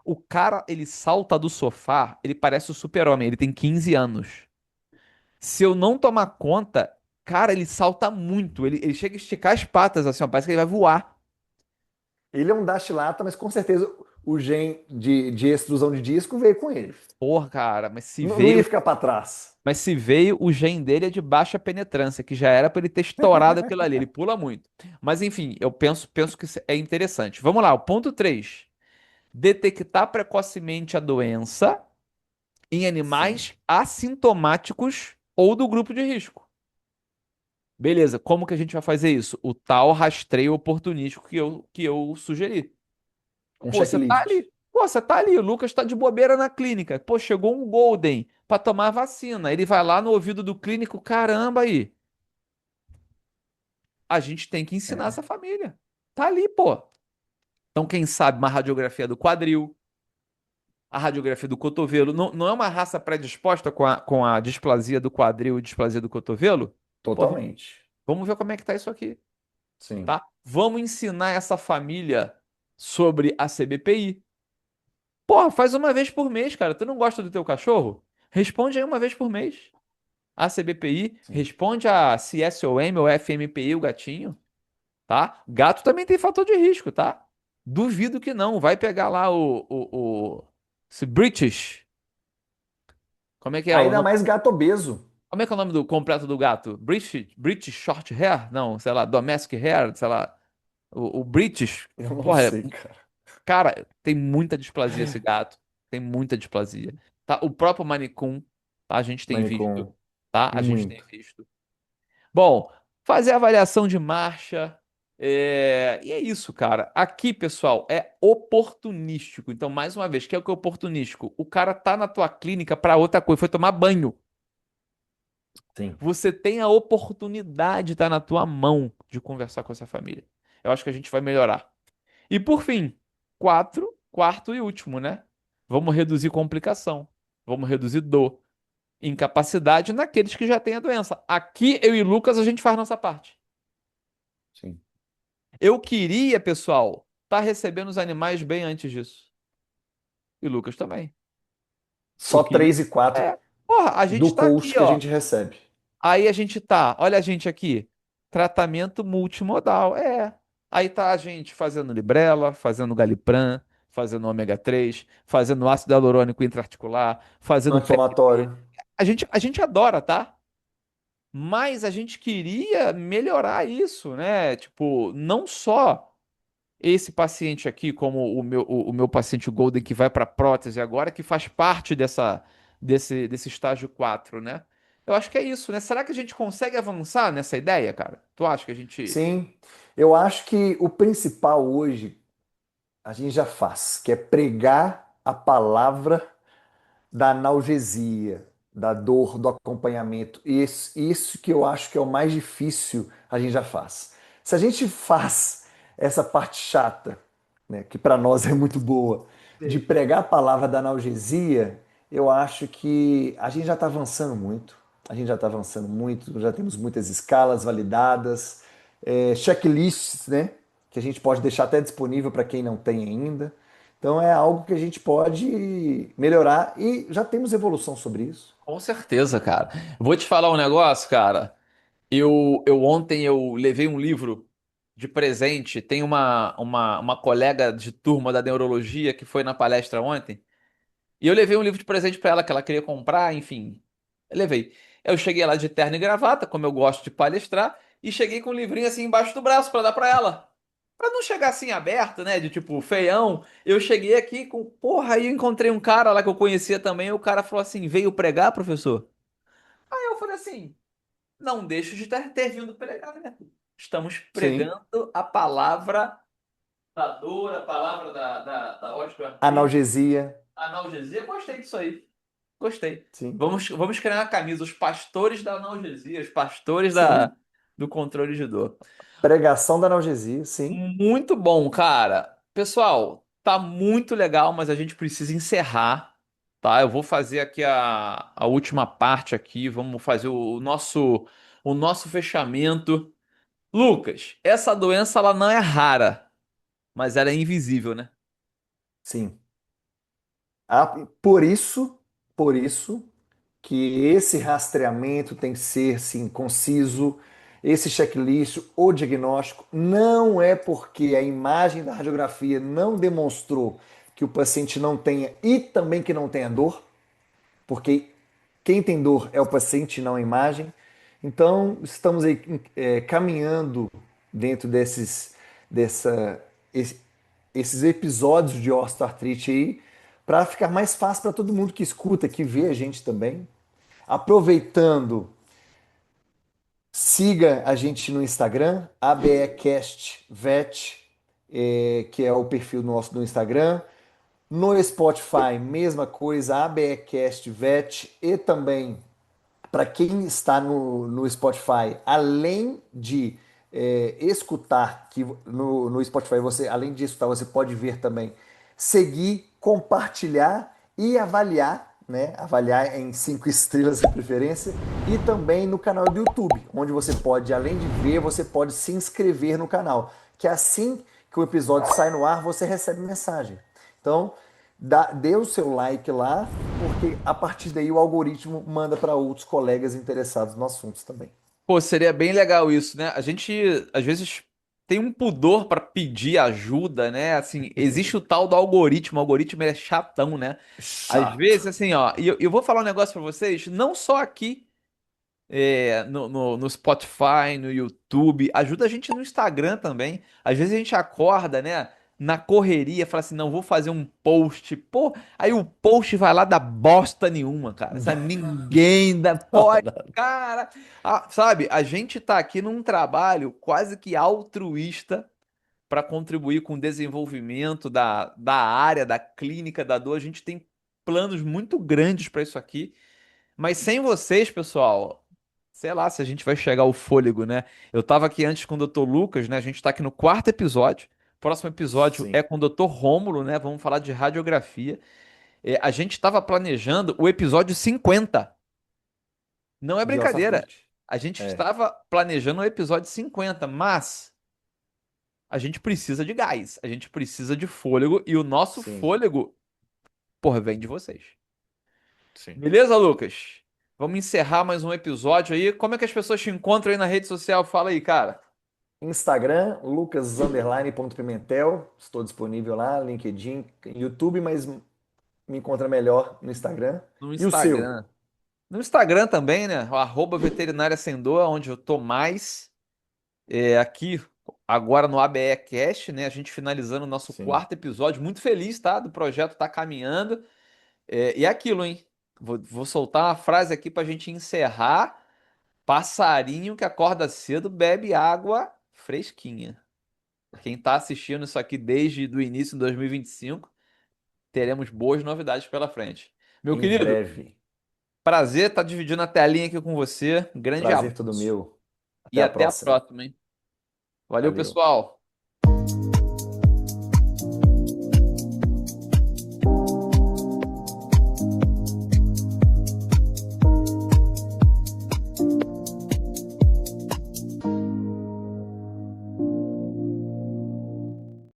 O cara, ele salta do sofá, ele parece o super-homem, ele tem 15 anos. Se eu não tomar conta, cara, ele salta muito. Ele chega a esticar as patas, assim, ó, parece que ele vai voar. ele é um Dash lata, mas com certeza o gene de extrusão de disco veio com ele. Porra, cara, mas se Não ia veio, ficar para trás. mas se veio, o gene dele é de baixa penetrância, que já era pra ele ter estourado aquilo ali. Ele pula muito. Mas enfim, eu penso que isso é interessante. Vamos lá, o ponto 3: detectar precocemente a doença em Sim, animais assintomáticos ou do grupo de risco. Beleza, como que a gente vai fazer isso? O tal rastreio oportunístico que eu sugeri. um Pô, você tá checklist. ali. Pô, você tá ali. O Lucas tá de bobeira na clínica. Pô, chegou um Golden pra tomar vacina. Ele vai lá no ouvido do clínico. Caramba aí. A gente tem que ensinar essa É, família. Tá ali, pô. Então, quem sabe uma radiografia do quadril, a radiografia do cotovelo. Não, não é uma raça predisposta com a displasia do quadril e displasia do cotovelo? Pô, totalmente. vamos ver como é que tá isso aqui, Sim. tá? Vamos ensinar essa família sobre a CBPI. Porra, faz uma vez por mês, cara. Tu não gosta do teu cachorro? Responde aí uma vez por mês. A CBPI, Sim. responde a CSOM ou FMPI, o gatinho, tá? Gato também tem fator de risco, tá? Duvido que não. Vai pegar lá esse British. Como é que é o Ainda nome? mais gato obeso. Como é que é o nome do completo do gato? British Short Hair? Não, sei lá, Domestic Hair, sei lá. O British. Eu não Porra, sei, cara. cara, tem muita displasia esse gato. Tem muita displasia. Tá? O próprio Manicum, tá? A gente tem visto, Manicom, tá? A gente tem muito. visto. Bom, fazer avaliação de marcha. E é isso, cara. Aqui, pessoal, é oportunístico. Então, mais uma vez, o que é oportunístico? O cara tá na tua clínica para outra coisa, foi tomar banho. Sim, Você tem a oportunidade, tá na tua mão de conversar com essa família. Eu acho que a gente vai melhorar. E por fim, quarto e último, né? Vamos reduzir complicação. Vamos reduzir dor, incapacidade naqueles que já têm a doença. Aqui, eu e Lucas, a gente faz nossa parte. sim. Eu queria, pessoal, estar recebendo os animais bem antes disso. E Lucas também. Eu Só queria. 3 e 4 É. Porra, a gente do tá coach aqui, que a ó. gente recebe. Aí a gente tá, olha a gente aqui, tratamento multimodal. É. Aí tá a gente fazendo Librela, fazendo Galipram, fazendo ômega 3, fazendo ácido hialurônico intraarticular, fazendo PEP. Anti-inflamatório. A gente adora, tá? Mas a gente queria melhorar isso, né? Tipo, não só esse paciente aqui, como o meu paciente Golden que vai para prótese agora, que faz parte desse estágio 4, né? Eu acho que é isso, né? Será que a gente consegue avançar nessa ideia, cara? Tu acha que a gente. Sim, eu acho que o principal hoje a gente já faz, que é pregar a palavra da analgesia. da dor, do acompanhamento. E isso que eu acho que é o mais difícil, a gente já faz. Se a gente faz essa parte chata, né, que para nós é muito boa, de Sim. pregar a palavra da analgesia, eu acho que a gente já está avançando muito. A gente já está avançando muito, já temos muitas escalas validadas, checklists, né? Que a gente pode deixar até disponível para quem não tem ainda. Então é algo que a gente pode melhorar e já temos evolução sobre isso. Com certeza, cara. Vou te falar um negócio, cara. Eu ontem eu levei um livro de presente. Tem uma colega de turma da neurologia que foi na palestra ontem. E eu levei um livro de presente pra ela que ela queria comprar, enfim. Eu levei. Eu cheguei lá de terno e gravata, como eu gosto de palestrar, e cheguei com um livrinho assim embaixo do braço pra dar pra ela. Pra não chegar assim aberto, né, de tipo feião. Eu cheguei aqui com, porra, aí eu encontrei um cara lá que eu conhecia também, e o cara falou assim: "Veio pregar, professor?" Aí eu falei assim: "Não deixo de ter vindo pregar, né? Estamos Sim. pregando a palavra da dor, a palavra da osteoartrite, Analgesia, analgesia." Gostei disso aí. Gostei. sim. Vamos criar uma camisa, os pastores da analgesia, os pastores Sim. do controle de dor. Pregação da analgesia, sim. Muito bom, cara. Pessoal, tá muito legal, mas a gente precisa encerrar, tá? Eu vou fazer aqui a última parte aqui, vamos fazer o nosso fechamento. Lucas, essa doença ela não é rara, mas ela é invisível, né? Sim. Por isso que esse rastreamento tem que ser, sim, conciso. Esse checklist, o diagnóstico, não é porque a imagem da radiografia não demonstrou que o paciente não tenha e também que não tenha dor, porque quem tem dor é o paciente, não a imagem. Então, estamos aí caminhando dentro dessa, esse- esses episódios de osteoartrite aí, para ficar mais fácil para todo mundo que escuta, que vê a gente também. Aproveitando, siga a gente no Instagram, ABECastVet, que é o perfil nosso no Instagram. No Spotify, mesma coisa, ABECastVet e também para quem está no Spotify, além de escutar, que no Spotify você, além de escutar, você pode ver também, seguir, compartilhar e avaliar, né? Avaliar em 5 estrelas de preferência, e também no canal do YouTube, onde você pode, além de ver, você pode se inscrever no canal, que assim que o episódio sai no ar, você recebe mensagem. Então, dê o seu like lá, porque a partir daí o algoritmo manda para outros colegas interessados no assunto também. Pô, seria bem legal isso, né? A gente, às vezes, tem um pudor para pedir ajuda, né? Assim, existe o tal do algoritmo, o algoritmo é chatão, né? Às vezes, Chato. assim, ó, e eu vou falar um negócio pra vocês, não só aqui, no Spotify, no YouTube, ajuda a gente no Instagram também. Às vezes a gente acorda, né, na correria, fala assim, não, vou fazer um post. Pô, aí o post vai lá da bosta nenhuma, cara. Sabe? Ninguém dá, pode, cara. Ah, sabe, a gente tá aqui num trabalho quase que altruísta para contribuir com o desenvolvimento da área, da clínica da dor. A gente tem planos muito grandes para isso aqui. Mas sem vocês, pessoal, sei lá se a gente vai chegar ao fôlego, né? Eu tava aqui antes com o Dr. Lucas, né? A gente tá aqui no quarto episódio. Próximo episódio é Sim, com o Dr. Rômulo, né? Vamos falar de radiografia. A gente tava planejando o episódio 50. Não é de brincadeira. osteoartrite. A gente É, estava planejando o episódio 50, mas a gente precisa de gás, a gente precisa de fôlego e o nosso sim, fôlego, porra, vem de vocês. sim. Beleza, Lucas? Vamos encerrar mais um episódio aí. Como é que as pessoas te encontram aí na rede social? Fala aí, cara. Instagram, lucas_pimentel, estou disponível lá, LinkedIn, YouTube, mas me encontra melhor no Instagram. No E o seu? Instagram. No Instagram também, né? O arroba veterinária sem dor, onde eu tô mais aqui agora no ABE Cast, né? A gente finalizando o nosso Sim. quarto episódio. Muito feliz, tá? Do projeto tá caminhando. E é aquilo, hein? Vou soltar uma frase aqui pra gente encerrar. Passarinho que acorda cedo bebe água fresquinha. Quem tá assistindo isso aqui desde o início de 2025, teremos boas novidades pela frente. Meu Em querido, breve. Prazer estar dividindo a telinha aqui com você. Grande Prazer todo abraço meu. Até e a até a próxima. próxima, hein? Valeu, Valeu. pessoal.